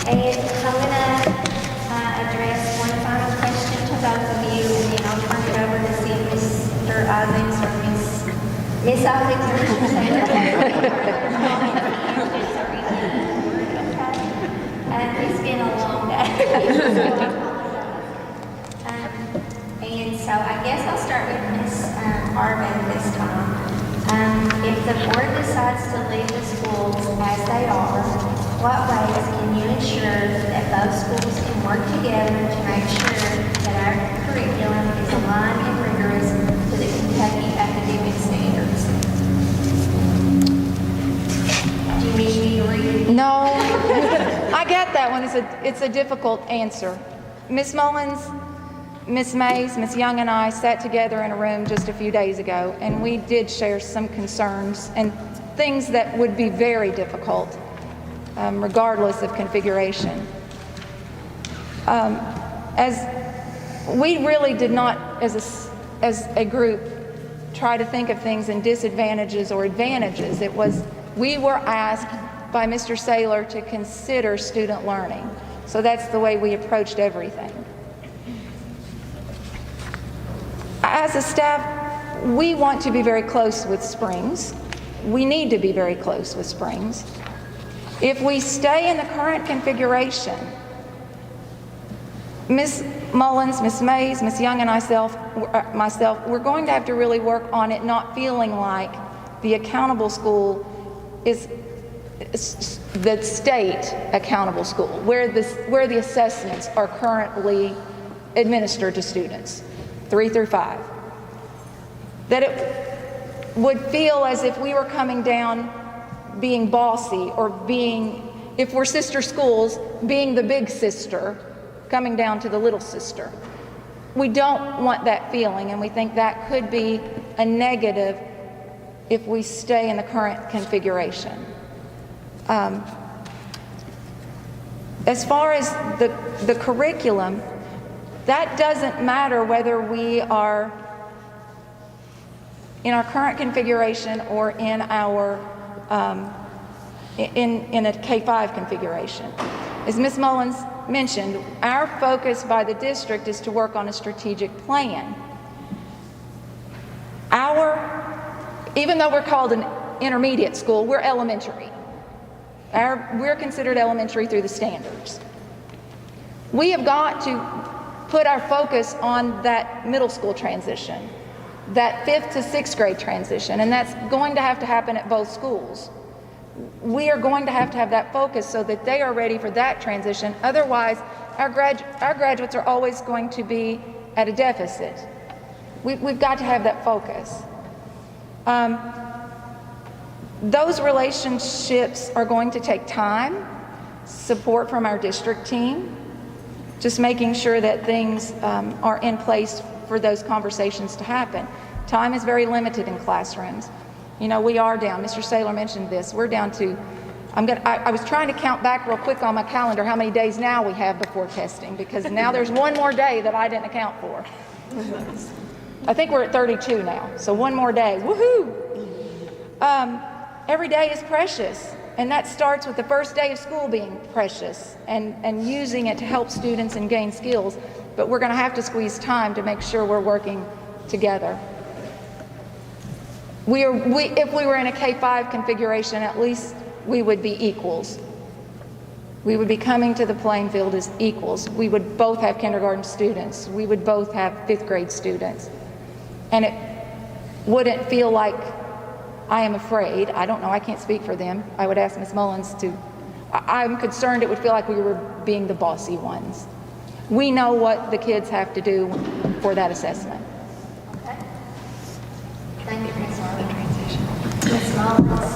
And I'm going to address one final question to both of you, and then I'll turn it over to see if Mr. Isaacs or Miss Isaacs or Mr. Taylor. It's been a long day. And so I guess I'll start with Ms. Arvin this time. If the board decides to leave the schools as they are, what ways can you ensure that both schools can work together to make sure that our curriculum is aligned and rigorous to the Kentucky academic standards? Do you need me to read it? No, I get that one. It's a difficult answer. Ms. Mullins, Ms. Mays, Ms. Young, and I sat together in a room just a few days ago, and we did share some concerns and things that would be very difficult, regardless of configuration. As we really did not, as a group, try to think of things in disadvantages or advantages. We were asked by Mr. Saylor to consider student learning. So that's the way we approached everything. As a staff, we want to be very close with Springs. We need to be very close with Springs. If we stay in the current configuration, Ms. Mullins, Ms. Mays, Ms. Young, and myself, we're going to have to really work on it not feeling like the accountable school is the state accountable school, where the assessments are currently administered to students, 3 through 5. That it would feel as if we were coming down being bossy or if we're sister schools, being the big sister, coming down to the little sister. We don't want that feeling, and we think that could be a negative if we stay in the current configuration. As far as the curriculum, that doesn't matter whether we are in our current configuration or in our in a K-5 configuration. As Ms. Mullins mentioned, our focus by the district is to work on a strategic plan. Even though we're called an intermediate school, we're elementary. We're considered elementary through the standards. We have got to put our focus on that middle school transition, that 5th to 6th grade transition, and that's going to happen at both schools. we are going to have that focus so that they are ready for that transition. Otherwise, our graduates are always going to be at a deficit. We've got to have that focus. Those relationships are going to take time, support from our district team, just making sure that things are in place for those conversations to happen. Time is very limited in classrooms. You know, we are down, Mr. Saylor mentioned this, we're down to, I was trying to count back real quick on my calendar how many days now we have before testing, because now there's one more day that I didn't account for. I think we're at 32 now, so one more day, woohoo! Every day is precious, and that starts with the first day of school being precious and using it to help students and gain skills, but we're gonna have to squeeze time to make sure we're working together. If we were in a K-5 configuration, at least we would be equals. We would be coming to the playing field as equals. We would both have kindergarten students. We would both have 5th grade students. And it wouldn't feel like, I am afraid, I don't know, I can't speak for them. I would ask Ms. Mullins to, I'm concerned it would feel like we were being the bossy ones. We know what the kids have to do for that assessment. Okay. Thank you, Ms. Marley. Ms. Mullins,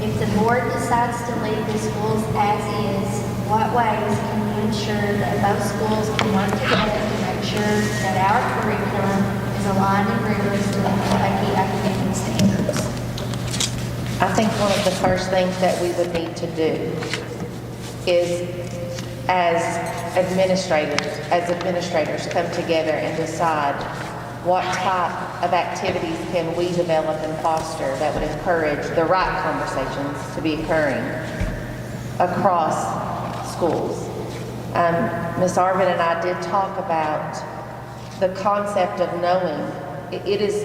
if the board decides to leave the schools as is, what ways can you ensure that both schools can work together to make sure that our curriculum is aligned and rigorous to the Kentucky academic standards? I think one of the first things that we would need to do is, as administrators come together and decide what type of activities can we develop and foster that would encourage the right conversations to be occurring across schools. Ms. Arvin and I did talk about the concept of knowing. It is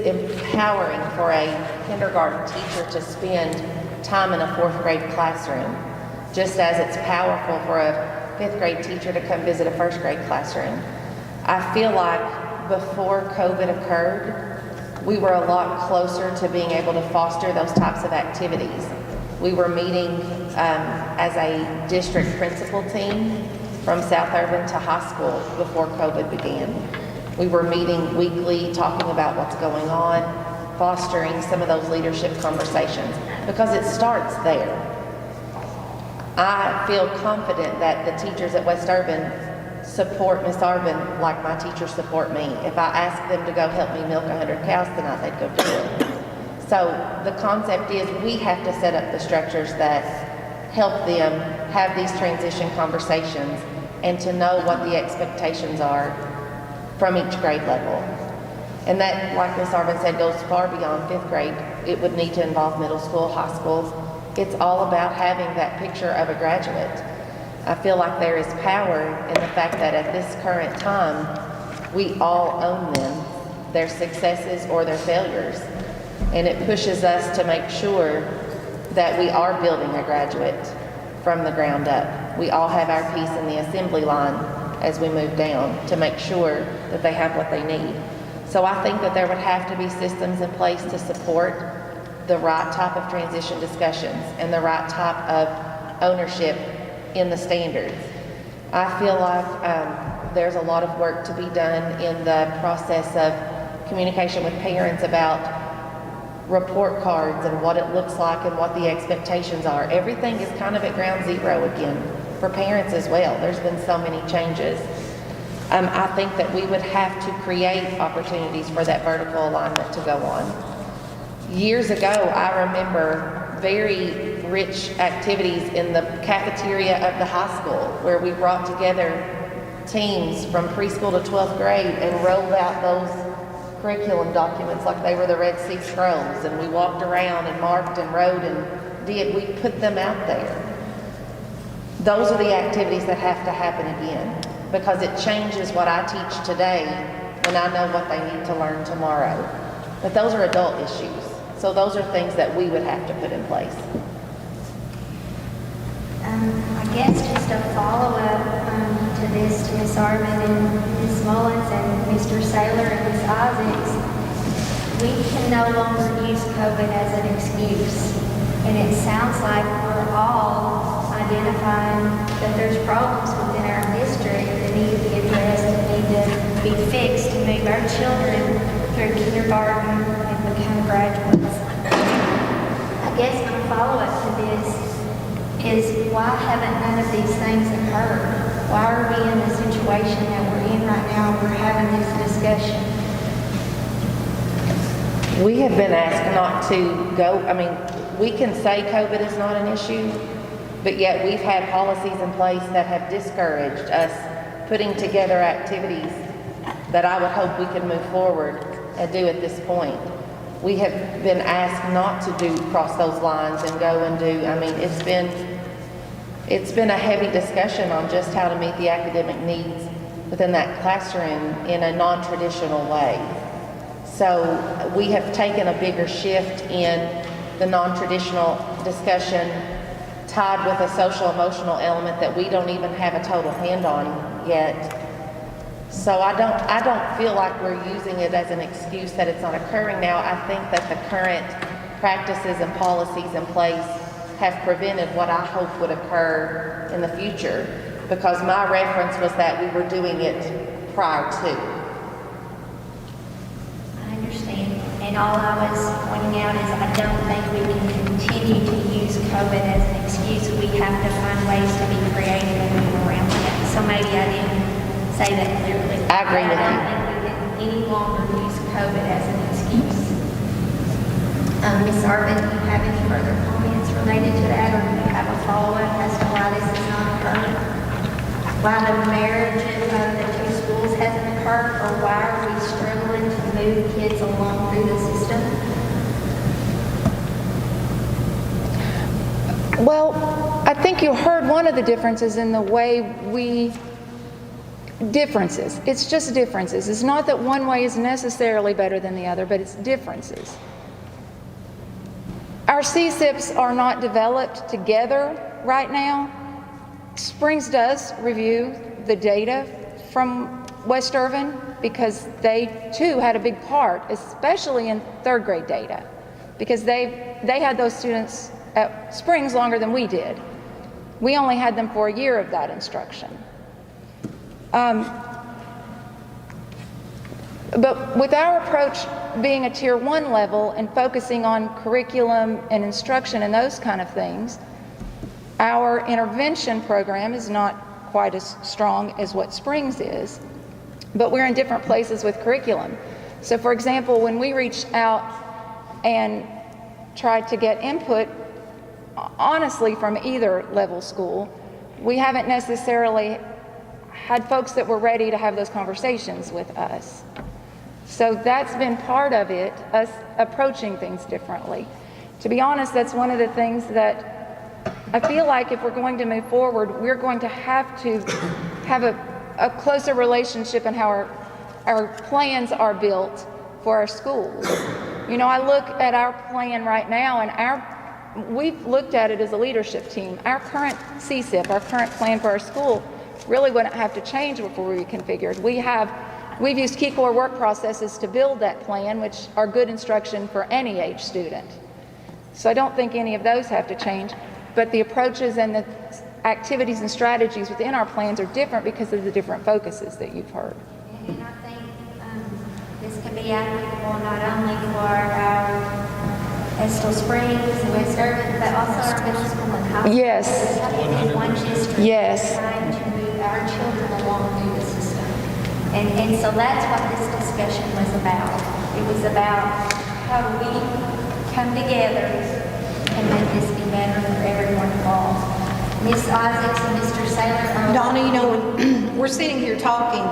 empowering for a kindergarten teacher to spend time in a 4th grade classroom, just as it's powerful for a 5th grade teacher to come visit a 1st grade classroom. I feel like before COVID occurred, we were a lot closer to being able to foster those types of activities. We were meeting as a district principal team from South Urban to high school before COVID began. We were meeting weekly, talking about what's going on, fostering some of those leadership conversations, because it starts there. I feel confident that the teachers at West Urban support Miss Arvin like my teachers support me. If I ask them to go help me milk 100 cows tonight, they'd go do it. So the concept is we have to set up the structures that help them have these transition conversations and to know what the expectations are from each grade level. And that, like Ms. Arvin said, goes far beyond 5th grade. It would need to involve middle school, high schools. It's all about having that picture of a graduate. I feel like there is power in the fact that at this current time, we all own them, their successes or their failures. And it pushes us to make sure that we are building a graduate from the ground up. We all have our piece in the assembly line as we move down to make sure that they have what they need. So I think that there would have to be systems in place to support the right type of transition discussions and the right type of ownership in the standards. I feel like there's a lot of work to be done in the process of communication with parents about report cards and what it looks like and what the expectations are. Everything is kind of at ground zero again for parents as well. There's been so many changes. I think that we would have to create opportunities for that vertical alignment to go on. Years ago, I remember very rich activities in the cafeteria of the high school where we brought together teams from preschool to 12th grade and rolled out those curriculum documents like they were the Red Sea Scrolls, and we walked around and marked and wrote and we put them out there. Those are the activities that have to happen again, because it changes what I teach today when I know what they need to learn tomorrow. But those are adult issues. So those are things that we would have to put in place. I guess just a follow-up to this, to Ms. Arvin and Ms. Mullins and Mr. Saylor and Ms. Isaacs. we can no longer use COVID as an excuse. And it sounds like we're all identifying that there's problems within our district that need to be addressed and need to be fixed to move our children through kindergarten and become graduates. I guess my follow-up to this is why haven't none of these things occurred? Why are we in the situation that we're in right now? We're having this discussion. We have been asked not to go, I mean, we can say COVID is not an issue, but yet we've had policies in place that have discouraged us putting together activities that I would hope we can move forward and do at this point. We have been asked not to cross those lines and go and do, I mean, it's been a heavy discussion on just how to meet the academic needs within that classroom in a non-traditional way. So we have taken a bigger shift in the non-traditional discussion tied with a social-emotional element that we don't even have a total hand on yet. So I don't feel like we're using it as an excuse that it's not occurring now. I think that the current practices and policies in place have prevented what I hope would occur in the future, because my reference was that we were doing it prior to. I understand. And all I was pointing out is I don't think we can continue to use COVID as an excuse. We have to find ways to be creative and move around that. So maybe I didn't say that clearly. I agree with you. I don't think we can any longer use COVID as an excuse. Ms. Arvin, do you have any further comments related to that, or do you have a follow-up as to why this is not occurring? Why the marriage of the two schools hasn't occurred, or why are we struggling to move kids along through the system? Well, I think you heard one of the differences in the way differences. It's just differences. It's not that one way is necessarily better than the other, but it's differences. Our CSIPs are not developed together right now. Springs does review the data from West Irvin because they too had a big part, especially in third grade data, because they had those students at Springs longer than we did. We only had them for a year of that instruction. But with our approach being a tier 1 level and focusing on curriculum and instruction and those kind of things, our intervention program is not quite as strong as what Springs is, but we're in different places with curriculum. So for example, when we reached out and tried to get input, honestly, from either level school, we haven't necessarily had folks that were ready to have those conversations with us. So that's been part of it, us approaching things differently. To be honest, that's one of the things that I feel like if we're going to move forward, we're going to have a closer relationship in how our plans are built for our schools. You know, I look at our plan right now, and we've looked at it as a leadership team. Our current CSIP, our current plan for our school, really wouldn't have to change before we reconfigured. We've used key core work processes to build that plan, which are good instruction for any age student. So I don't think any of those have to change, but the approaches and the activities and strategies within our plans are different because of the different focuses that you've heard. And I think this can be applicable not only for our Estill Springs, West Irvin, but also our middle school and high school. Yes. We have to be one district. Yes. Trying to move our children along through the system. And so that's what this discussion was about. It was about how do we come together and make this be better for everyone involved. Ms. Isaacs and Mr. Saylor. Donna, you know, when we're sitting here talking,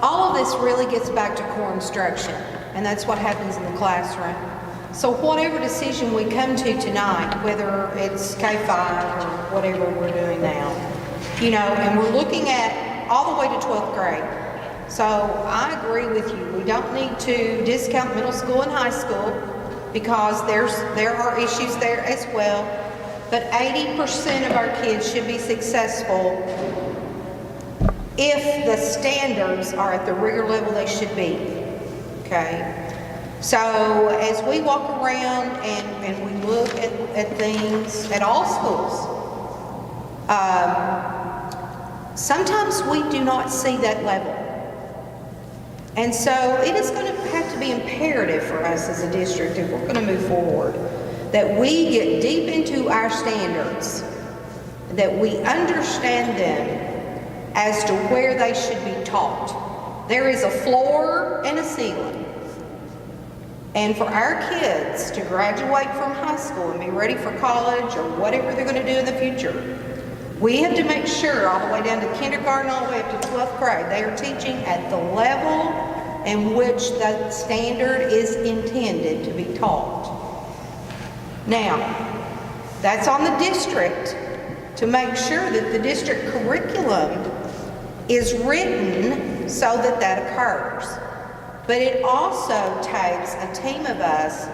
all of this really gets back to core instruction, and that's what happens in the classroom. So whatever decision we come to tonight, whether it's K-5 or whatever we're doing now, you know, and we're looking at all the way to 12th grade. So I agree with you. We don't need to discount middle school and high school because there are issues there as well. But 80% of our kids should be successful if the standards are at the rigor level they should be, okay? So as we walk around and we look at things at all schools, sometimes we do not see that level. And so it is going to have to be imperative for us as a district, if we're going to move forward, that we get deep into our standards, that we understand them as to where they should be taught. There is a floor and a ceiling. And for our kids to graduate from high school and be ready for college or whatever they're going to do in the future, we have to make sure all the way down to kindergarten, all the way up to 12th grade, they are teaching at the level in which the standard is intended to be taught. Now, that's on the district to make sure that the district curriculum is written so that that occurs. But it also takes a team of us,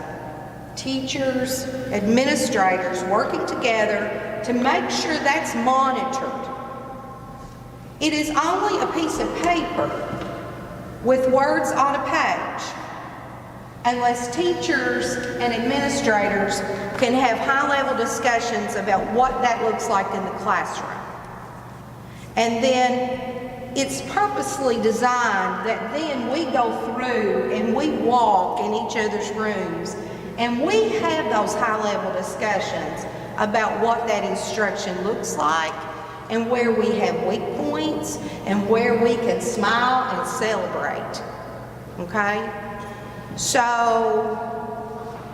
teachers, administrators, working together to make sure that's monitored. It is only a piece of paper with words on a page unless teachers and administrators can have high-level discussions about what that looks like in the classroom. And then it's purposely designed that then we go through and we walk in each other's rooms and we have those high-level discussions about what that instruction looks like and where we have weak points and where we can smile and celebrate. Okay? So,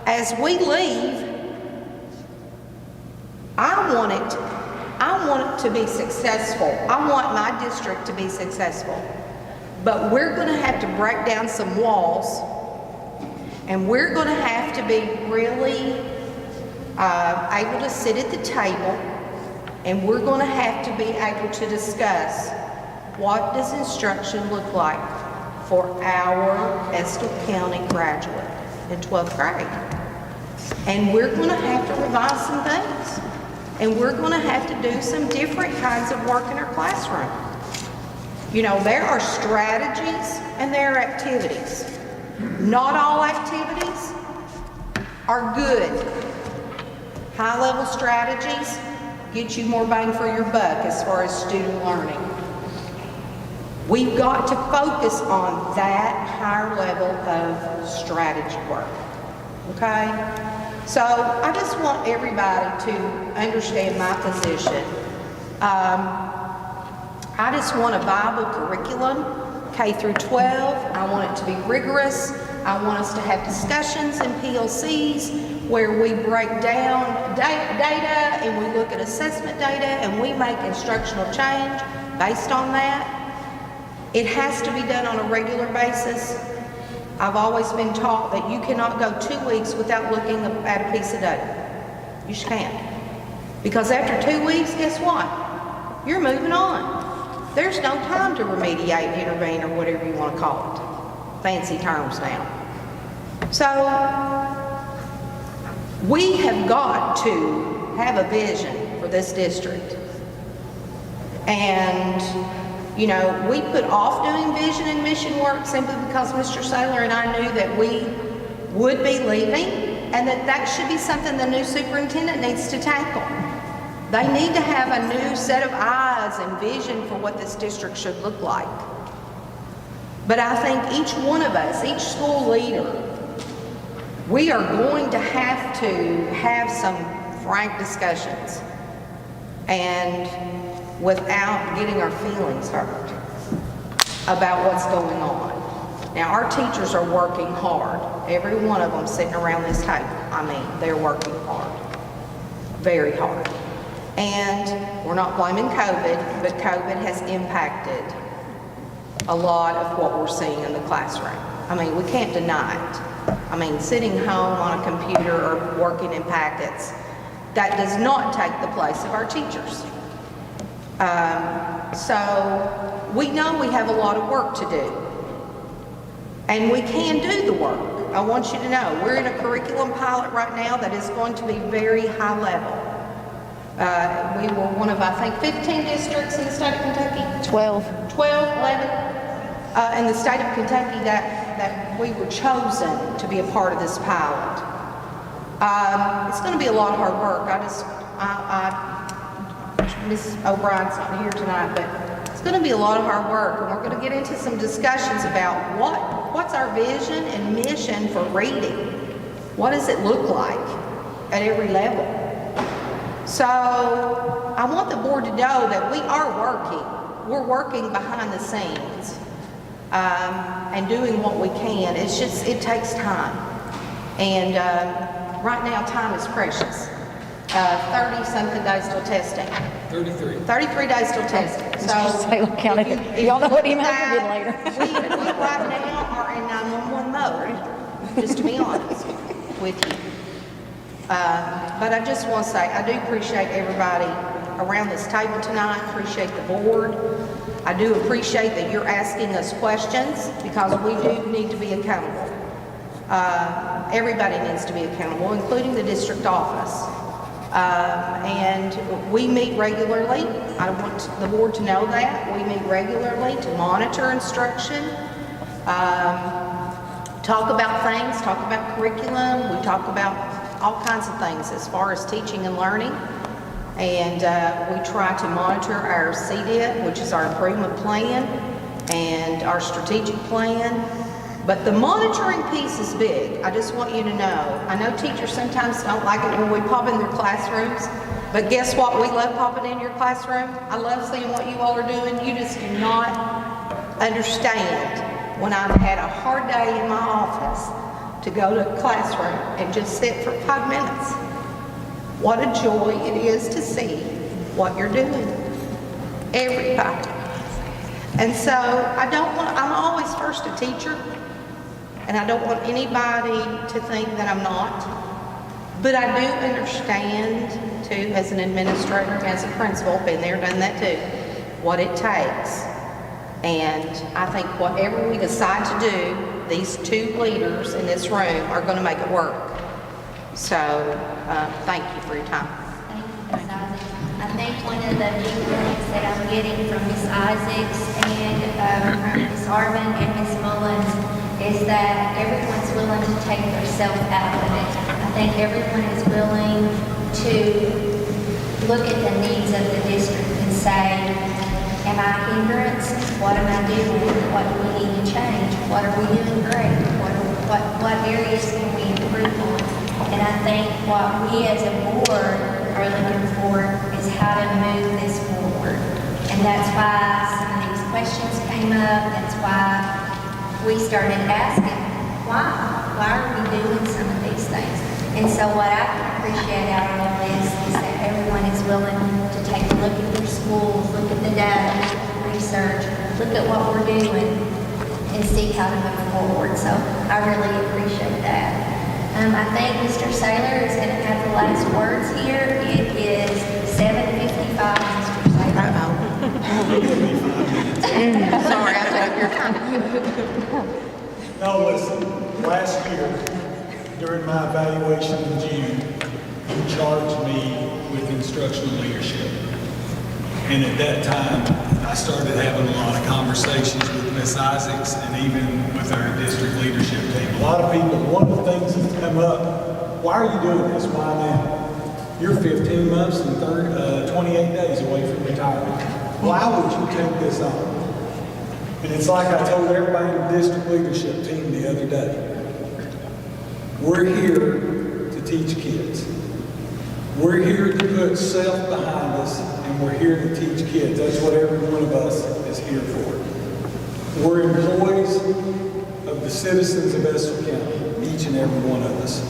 as we leave, I want it to be successful. I want my district to be successful. But we're going to have to break down some walls, and we're going to have to be really able to sit at the table, and we're going to have to be able to discuss what does instruction look like for our Estill County graduate in 12th grade. And we're going to have to revise some things. And we're going to have to do some different kinds of work in our classroom. You know, there are strategies and there are activities. Not all activities are good. High-level strategies get you more bang for your buck as far as student learning. We've got to focus on that higher level of strategy work. Okay? So I just want everybody to understand my position. I just want a viable curriculum, K through 12. I want it to be rigorous. I want us to have discussions in PLCs where we break down data and we look at assessment data and we make instructional change based on that. It has to be done on a regular basis. I've always been taught that you cannot go 2 weeks without looking at a piece of data. You just can't. Because after 2 weeks, guess what? You're moving on. There's no time to remediate, intervene, or whatever you want to call it. Fancy terms now. So, we have got to have a vision for this district. And you know, we put off doing vision and mission work simply because Mr. Saylor and I knew that we would be leaving and that should be something the new superintendent needs to tackle. They need to have a new set of eyes and vision for what this district should look like. But I think each one of us, each school leader, we are going to have some frank discussions and without getting our feelings hurt about what's going on. Now, our teachers are working hard. Every one of them sitting around this table, I mean, they're working hard, very hard. And we're not blaming COVID, but COVID has impacted a lot of what we're seeing in the classroom. I mean, we can't deny it. I mean, sitting home on a computer or working in packets, that does not take the place of our teachers. So we know we have a lot of work to do. And we can do the work. I want you to know, we're in a curriculum pilot right now that is going to be very high level. We were one of, I think, 15 districts in the state of Kentucky. 12. 12, 11, in the state of Kentucky that that we were chosen to be a part of this pilot. It's going to be a lot of hard work. Ms. O'Brien's not here tonight, but it's going to be a lot of hard work, and we're going to get into some discussions about what's our vision and mission for reading. What does it look like at every level? So I want the board to know that we are working. We're working behind the scenes and doing what we can. It's just, it takes time. And right now, time is precious. 30-something days till testing. 33. 33 days till testing. So Mr. Saylor counted it. Y'all know what email you're getting later. We right now are in 911 mode, just to be honest with you. But I just want to say, I do appreciate everybody around this table tonight, appreciate the board. I do appreciate that you're asking us questions, because we do need to be accountable. Everybody needs to be accountable, including the district office. And we meet regularly. I want the board to know that. We meet regularly to monitor instruction, talk about things, talk about curriculum. We talk about all kinds of things as far as teaching and learning. And we try to monitor our CDIT, which is our improvement plan, and our strategic plan. But the monitoring piece is big. I just want you to know. I know teachers sometimes don't like it when we pop in their classrooms, but guess what? We love popping in your classroom. I love seeing what you all are doing. You just do not understand when I've had a hard day in my office to go to a classroom and just sit for 5 minutes. What a joy it is to see what you're doing. Everybody. And so I'm always first a teacher, and I don't want anybody to think that I'm not. But I do understand, too, as an administrator, as a principal, been there, done that too, what it takes. And I think whatever we decide to do, these two leaders in this room are going to make it work. So, thank you for your time. Thank you, Ms. Isaacs. I think one of the big things that I'm getting from Ms. Isaacs and from Ms. Arvin and Ms. Mullins is that everyone's willing to take themselves out of it. I think everyone is willing to look at the needs of the district and say, am I a hindrance? What am I doing? What do we need to change? What are we doing great? What areas can we improve on? And I think what we as a board are looking for is how to move this forward. And that's why some of these questions came up. That's why we started asking, why? Why are we doing some of these things? And so what I can appreciate out of all this is that everyone is willing to take a look at their schools, look at the data, research, look at what we're doing, and see how to move forward. So I really appreciate that. I think Mr. Saylor is going to have the last words here. It is 7:55, Mr. Saylor. Sorry, I took your time. No, listen, last year, during my evaluation in June, you charged me with instructional leadership. And at that time, I started having a lot of conversations with Ms. Isaacs and even with our district leadership team. A lot of people, one of the things that's come up, why are you doing this? Why now? You're 15 months and 28 days away from retirement. Why would you take this on? And it's like I told everybody in the district leadership team the other day. We're here to teach kids. We're here to put self behind us, and we're here to teach kids. That's what every one of us is here for. We're employees of the citizens of Estill County, each and every one of us.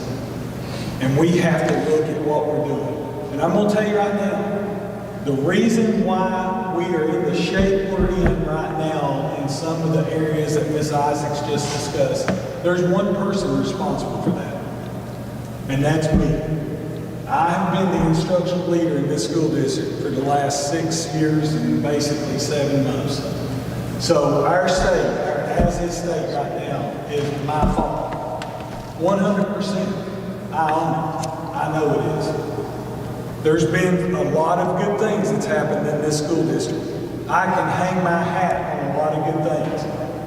And we have to look at what we're doing. And I'm going to tell you right now, the reason why we are in the shape we're in right now in some of the areas that Ms. Isaacs just discussed, there's one person responsible for that, and that's me. I've been the instructional leader in this school district for the last 6 years and basically 7 months. So our state, our as-is state right now, is my fault. 100%. I own it. I know it is. There's been a lot of good things that's happened in this school district. I can hang my hat on a lot of good things.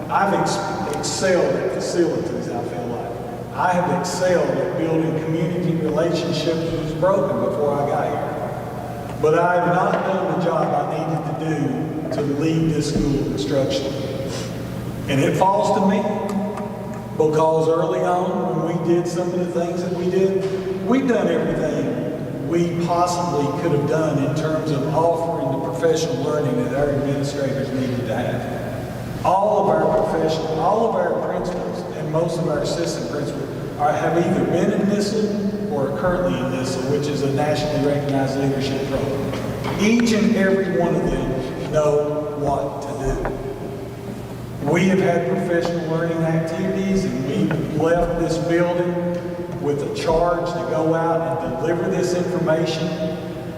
excelled at facilities, I feel like. I have excelled at building community relationships that was broken before I got here. But I have not done the job I needed to do to lead this school construction. And it falls to me because early on when we did some of the things that we did, we've done everything we possibly could have done in terms of offering the professional learning that our administrators needed to have. All of our principals and most of our assistant principals have either been in Estill or are currently in Estill, which is a nationally recognized leadership program. Each and every one of them know what to do. We have had professional learning activities and we've left this building with a charge to go out and deliver this information.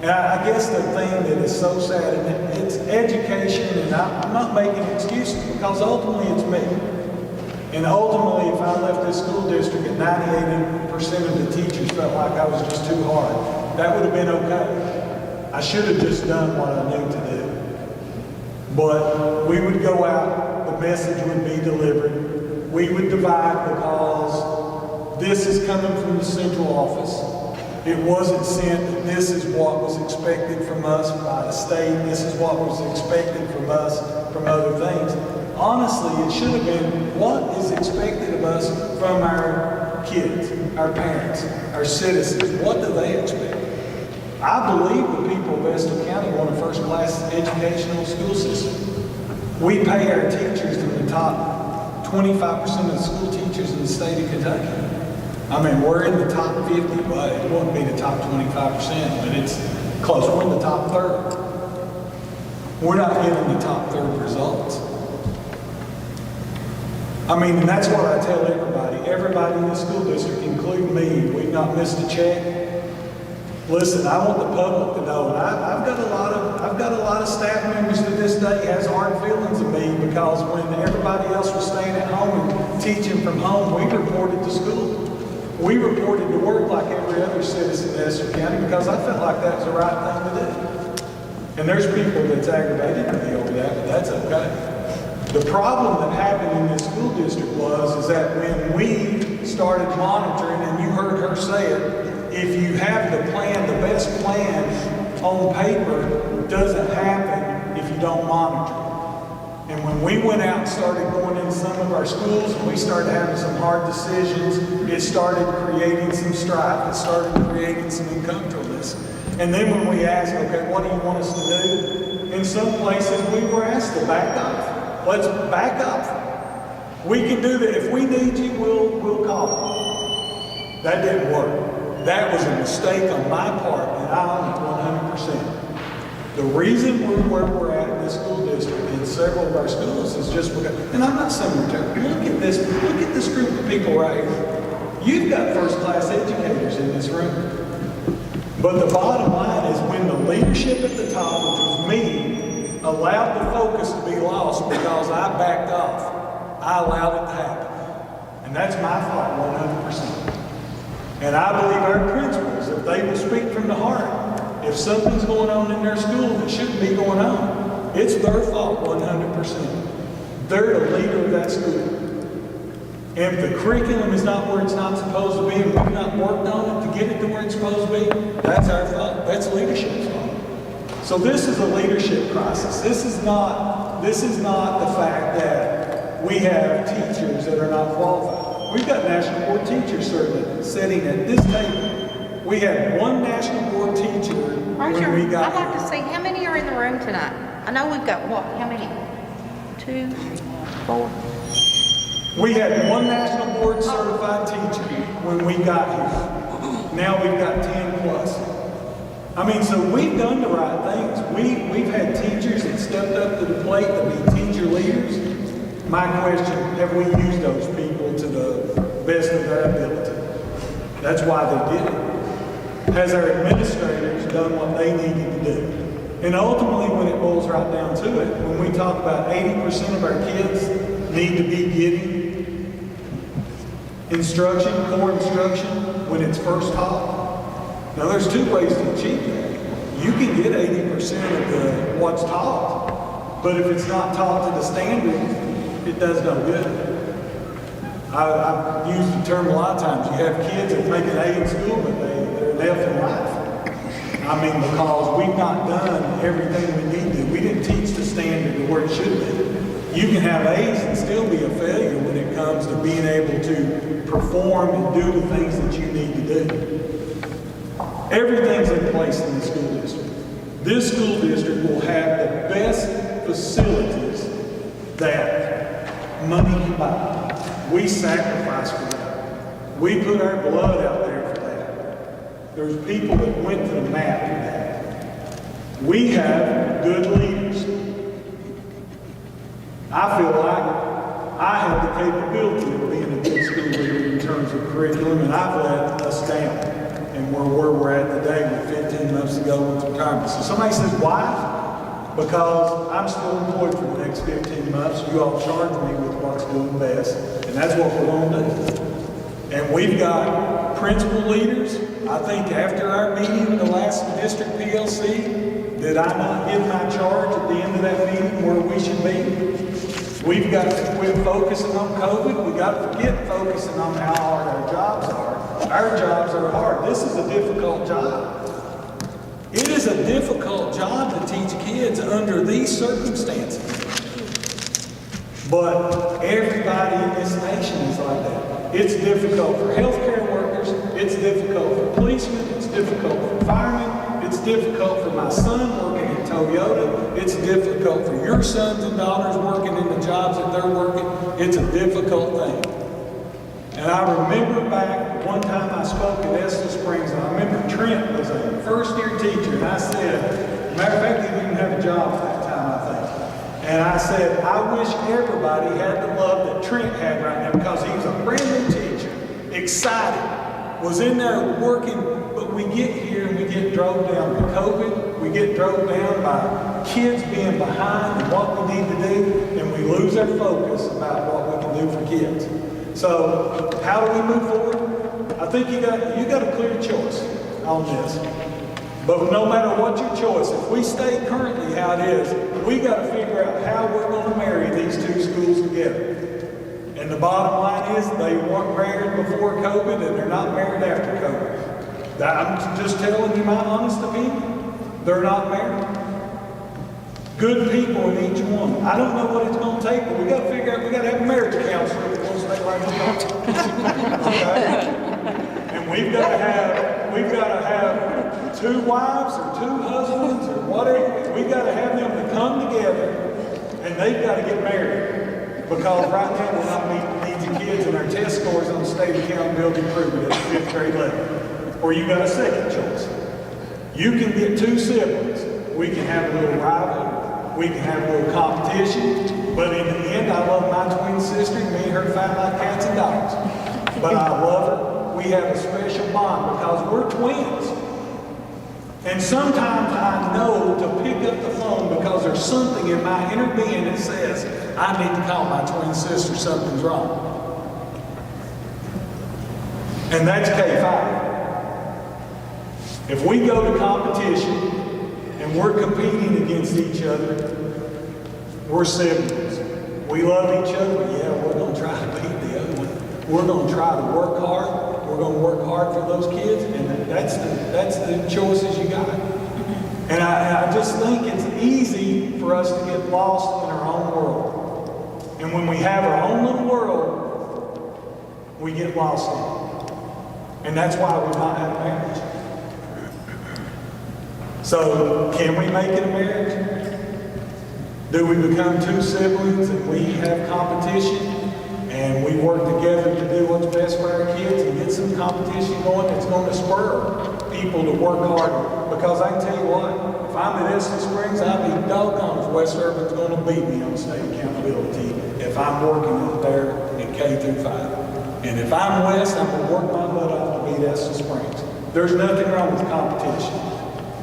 And I guess the thing that is so sad, and it's education, and I'm not making excuses because ultimately it's me. And ultimately, if I left this school district and 98% of the teachers felt like I was just too hard, that would have been okay. I should have just done what I knew to do. But we would go out, the message would be delivered. We would divide because this is coming from the central office. It wasn't sent that this is what was expected from us by the state. This is what was expected from us from other things. Honestly, it should have been what is expected of us from our kids, our parents, our citizens. What do they expect? I believe the people of Estill County want a first-class educational school system. We pay our teachers in the top 25% of the school teachers in the state of Kentucky. I mean, we're in the top 50, but it won't be the top 25%, but it's close. We're in the top third. We're not getting the top third results. I mean, and that's what I tell everybody. Everybody in the school district, including me, we've not missed a check. Listen, I want the public to know, and I've got a lot of staff members to this day has hard feelings of me because when everybody else was staying at home and teaching from home, we reported to school. We reported to work like every other citizen in Estill County because I felt like that was the right thing to do. And there's people that's aggravated with me over that, but that's okay. The problem that happened in this school district is that when we started monitoring, and you heard her say it, if you have the plan, the best plan on paper doesn't happen if you don't monitor. And when we went out and started going in some of our schools and we started having some hard decisions, it started creating some strife. It started creating some uncomfortableness. And then when we asked, okay, what do you want us to do? In some places we were asked to back off. Let's back off. We can do that. If we need you, we'll call. That didn't work. That was a mistake on my part, and I own it 100%. The reason we're where we're at in this school district in several of our schools is just because, and I'm not saying we're terrible. Look at this group of people right here. You've got first-class educators in this room. But the bottom line is when the leadership at the top, which was me, allowed the focus to be lost because I backed off, I allowed it to happen. And that's my fault 100%. And I believe our principals, if they will speak from the heart, if something's going on in their school that shouldn't be going on, it's their fault 100%. They're the leader of that school. And if the curriculum is not where it's not supposed to be and we've not worked on it to get it to where it's supposed to be, that's our fault. That's leadership's fault. So this is a leadership crisis. This is not the fact that we have teachers that are not qualified. We've got national board teachers certainly sitting at this table. We had one national board teacher when we got I'd like to see, how many are in the room tonight? I know we've got, what, how many? 2, 4. We had one national board certified teacher when we got here. Now we've got 10 plus. I mean, so we've done the right things. We've had teachers that stepped up to the plate to be teacher leaders. My question, have we used those people to the best of their ability? That's why they did it. Has our administrators done what they needed to do? And ultimately, when it boils right down to it, when we talk about 80% of our kids need to be getting instruction, core instruction, when it's first taught. Now, there's two ways to achieve that. You can get 80% of what's taught, but if it's not taught to the standard, It does no good. I've used the term a lot of times. You have kids that make an A in school, but they're an F in life. I mean, because we've not done everything we need to. We didn't teach the standard to where it should be. You can have A's and still be a failure when it comes to being able to perform and do the things that you need to do. Everything's in place in the school district. This school district will have the best facilities that money can buy. We sacrifice for that. We put our blood out there for that. There's people that went to the mat for that. We have good leaders. I feel like I have the capability of being a good school leader in terms of curriculum, and I've let us down. And where we're at today, with 15 months to go with retirement. So somebody says, why? Because I'm still employed for the next 15 months. You all charge me with what's doing best, and that's what we're going to do. And we've got principal leaders. I think after our meeting, the last district PLC, did I not give my charge at the end of that meeting where we should be? We've got to quit focusing on COVID. We've got to forget focusing on how hard our jobs are. Our jobs are hard. This is a difficult job. It is a difficult job to teach kids under these circumstances. But everybody in this nation is like that. It's difficult for healthcare workers. It's difficult for policemen. It's difficult for firemen. It's difficult for my son working in Toyota. It's difficult for your sons and daughters working in the jobs that they're working. It's a difficult thing. And I remember back one time I spoke at Estill Springs, and I remember Trent was a first-year teacher, and I said, matter of fact, he didn't even have a job at that time, I think. And I said, I wish everybody had the love that Trent had right now, because he was a brand new teacher, excited, was in there working, but we get here and we get drove down by COVID, we get drove down by kids being behind in what we need to do, and we lose our focus about what we can do for kids. So how do we move forward? I think you got a clear choice on this. But no matter what your choice, if we stay currently how it is, we got to figure out how we're going to marry these two schools together. And the bottom line is they weren't married before COVID and they're not married after COVID. I'm just telling you my honest opinion. They're not married. Good people in each one. I don't know what it's going to take, but we got to figure out, we got to have a marriage counselor that wants to stay right here. Okay? And we've got to have 2 wives or 2 husbands or whatever. We've got to have them to come together and they've got to get married. Because right now we're not meeting needs of kids and our test scores on the state accountability improvement at the 5th grade level. Or you got a second choice. You can get 2 siblings. We can have a little rivalry. We can have a little competition, but in the end, I love my twin sister, and me and her fight like cats and dogs. But I love her. We have a special bond because we're twins. And sometimes I know to pick up the phone because there's something in my inner being that says, I need to call my twin sister, something's wrong. And that's K5. If we go to competition, and we're competing against each other, we're siblings. We love each other, yeah, we're going to try to beat the other one. We're going to try to work hard. We're going to work hard for those kids, and that's the choices you got. And I just think it's easy for us to get lost in our own world. And when we have our own little world, we get lost in it. And that's why we've not had a marriage. So, can we make it a marriage? Do we become 2 siblings and we have competition and we work together to do what's best for our kids and get some competition going that's going to spur people to work harder? Because I can tell you what, if I'm at Estill Springs, I'll be doggone if West Urban's going to beat me on state accountability if I'm working up there in K through 5. And if I'm West, I'm going to work my butt off to beat Estill Springs. There's nothing wrong with competition.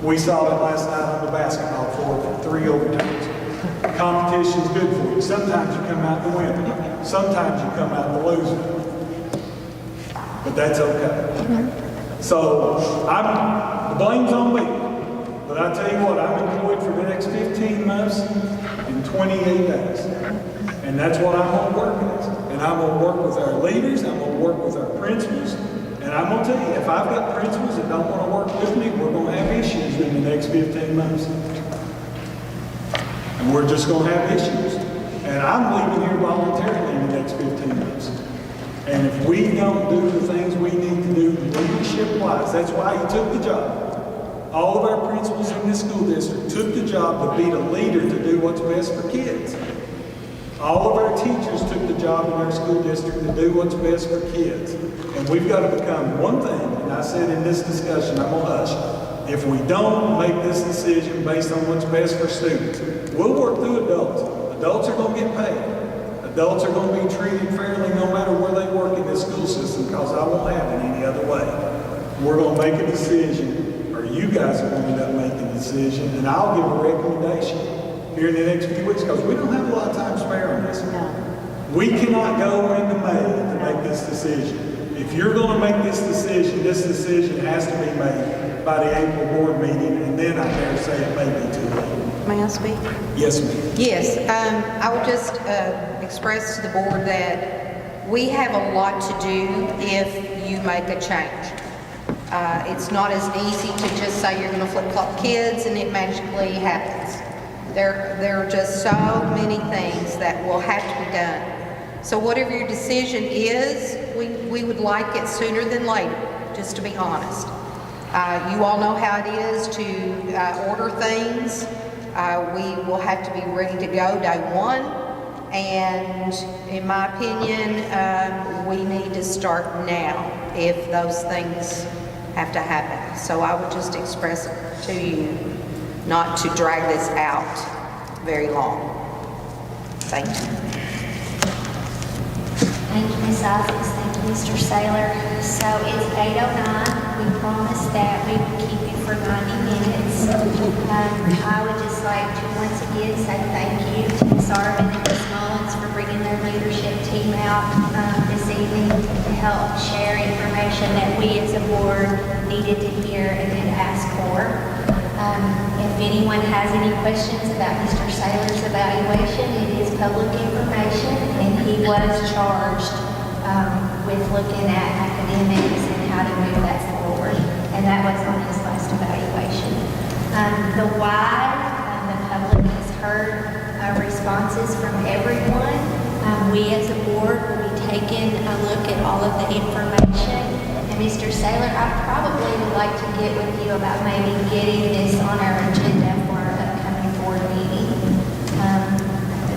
We saw it last night on the basketball floor for 3 overtimes. Competition's good for you. Sometimes you come out the winner. Sometimes you come out the loser. But that's okay. So the blame's on me. But I tell you what, I'm employed for the next 15 months and 28 days. And And that's what I'm gonna work with. And I'm gonna work with our leaders, I'm gonna work with our principals, and I'm gonna tell you, if I've got principals that don't wanna work with me, we're gonna have issues in the next 15 months. And we're just gonna have issues. And I'm leaving here voluntarily in the next 15 months. And if we don't do the things we need to do leadership-wise, that's why he took the job. All of our principals in this school district took the job to be the leader to do what's best for kids. All of our teachers took the job in our school district to do what's best for kids. And we've got to become one thing, and I said in this discussion, I'm gonna hush. If we don't make this decision based on what's best for students, we'll work through adults. Adults are gonna get paid. Adults are gonna be treated fairly no matter where they work in this school system, because I won't have it any other way. We're gonna make a decision, or you guys are gonna end up making a decision, and I'll give a recommendation here in the next few weeks, because we don't have a lot of time spare on this. We cannot go into May to make this decision. If you're gonna make this decision has to be made by the April board meeting, and then I dare say it may be too late. May I speak? Yes, ma'am. Yes, I would just express to the board that we have a lot to do if you make a change. It's not as easy to just say you're going to flip-flop kids and it magically happens. There are just so many things that will have to be done. So whatever your decision is, we would like it sooner than later, just to be honest. You all know how it is to order things. We will have to be ready to go day one. And in my opinion, we need to start now if those things have to happen. So I would just express to you not to drag this out very long. Thank you. Thank you, Ms. Isaacs. Thank you, Mr. Saylor. So it's 8:09. We promised that we would keep you for 90 minutes. I would just like to once again say thank you to Ms. Arvin and Ms. Mullins for bringing their leadership team out this evening to help share information that we as a board needed to hear and then ask for. If anyone has any questions about Mr. Saylor's evaluation, it is public information, and he was charged with looking at academics and how to move that forward, and that was on his last evaluation. The why, the public has heard responses from everyone. We as a board will be taking a look at all of the information. And Mr. Saylor, I probably would like to get with you about maybe getting this on our agenda for our upcoming board meeting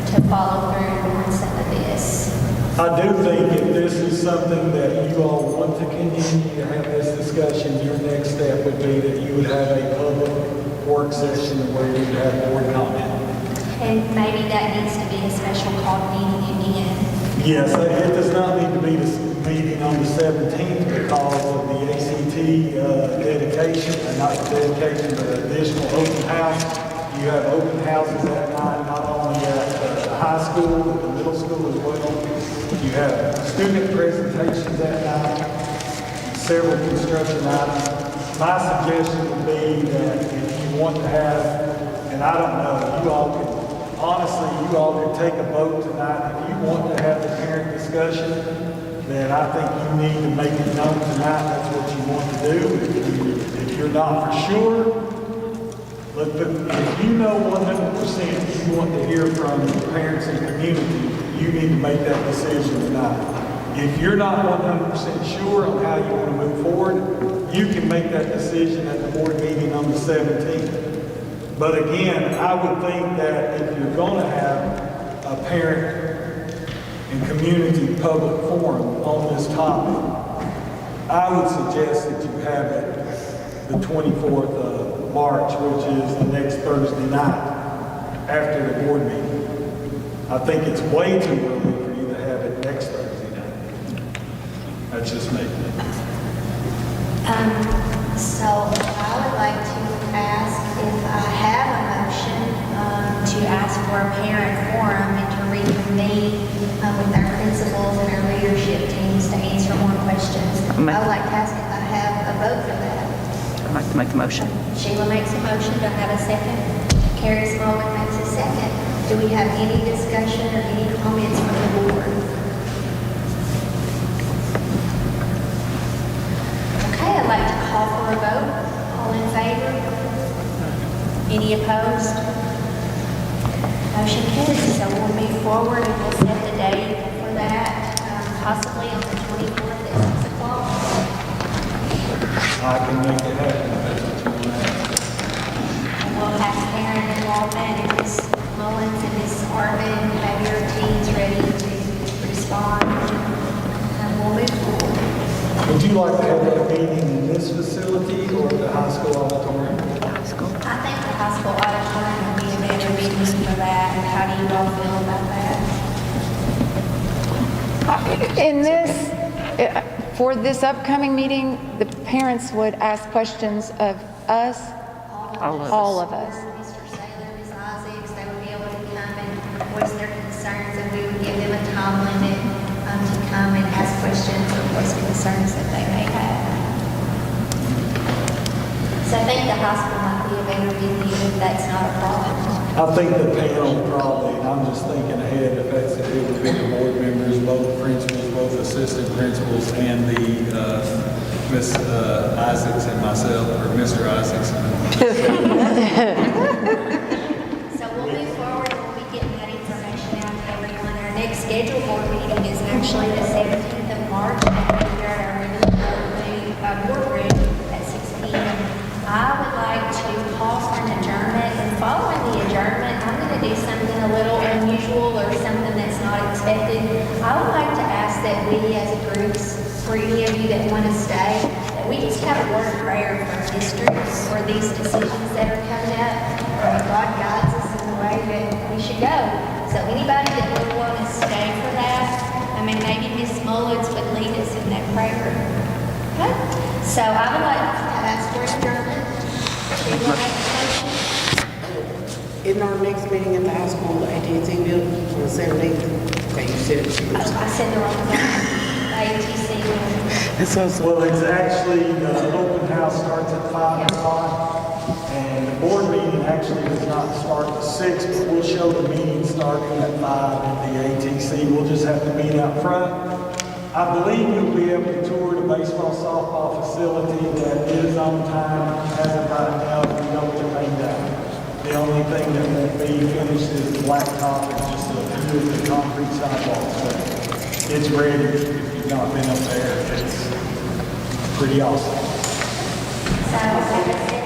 to follow through on some of this. I do think if this is something that you all want to continue to have this discussion, your next step would be that you would have a public work session where you would have board comment. And maybe that needs to be a special called meeting again. Yes, it does not need to be this meeting on the 17th because of the ACT dedication, not dedication, but additional open house. You have open houses that night, not only at the high school, but the middle school as well. You have student presentations that night, several construction items. My suggestion would be that if you want to have, and I don't know, you all could, honestly, you all could take a vote tonight. If you want to have the parent discussion, then I think you need to make it known tonight that's what you want to do. If you're not for sure, look, if you know 100% you want to hear from the parents and community, you need to make that decision tonight. If you're not 100% sure on how you want to move forward, you can make that decision at the board meeting on the 17th. But again, I would think that if you're going to have a parent and community public forum on this topic, I would suggest that you have it the 24th of March, which is the next Thursday night after the board meeting. I think it's way too early for you to have it next Thursday night. That's just me. So I would like to ask if I have a motion to ask for a parent forum and to reconvene with our principals and our leadership teams to answer more questions. I would like to ask if I have a vote for that. I'd like to make the motion. Sheila makes a motion. Do I have a second? Carrie Smallwood makes a second. Do we have any discussion or any comments from the board? Okay, I'd like to call for a vote. All in favor? Any opposed? Motion carries. So we'll move forward and we'll set the date for that, possibly on the 24th at 6 o'clock. I can make it happen if that's what you want to have. And we'll have Karen and Walden and Ms. Mullins and Ms. Arvin, have your teams ready to respond. And we'll move forward. Would you like to have that meeting in this facility or the high school auditorium? I think the high school auditorium would be a better meeting for that. How do you all feel about that? In this, for this upcoming meeting, the parents would ask questions of us, all of us. Mr. Saylor, Ms. Isaacs, they would be able to come and voice their concerns, and we would give them a time limit to come and ask questions or voice concerns that they may have. So I think the high school might be a better venue if that's not a problem. I think the panel probably, and I'm just thinking ahead, if that's, it would be the board members, both principals, both assistant principals, and the Ms. Isaacs and myself, or Mr. Isaacs. So we'll move forward and we'll be getting that information out to everyone. Our next scheduled board meeting is actually the 17th of March, and we'll be here at our regular board room at 6 p.m. I would like to call for an adjournment, and following the adjournment, I'm going to do something a little unusual or something that's not expected. I would like to ask that we as groups, for any of you that want to stay, that we just have a word of prayer for our districts or these decisions that are coming up. God guides us in the way that we should go. So anybody that would want to stay for that, I mean, maybe Ms. Mullins would lead us in that prayer. Okay? So I would like to ask for adjournment. Do you want to make a motion? In our next meeting at the high school, the AT&T building on the 17th. Okay, you said it. Oh, I said the wrong thing. ATC. Well, it's actually, the open house starts at 5 o'clock, and the board meeting actually does not start at 6, but we'll show the meeting starting at 5 at the ATC. We'll just have to meet out front. I believe you'll be able to tour the baseball softball facility that is on time as of right now. We know it's rained out. The only thing that won't be finished is the blacktop and just a few of the concrete sidewalks. But it's ready. If you've not been up there, it's pretty awesome. So, like I said,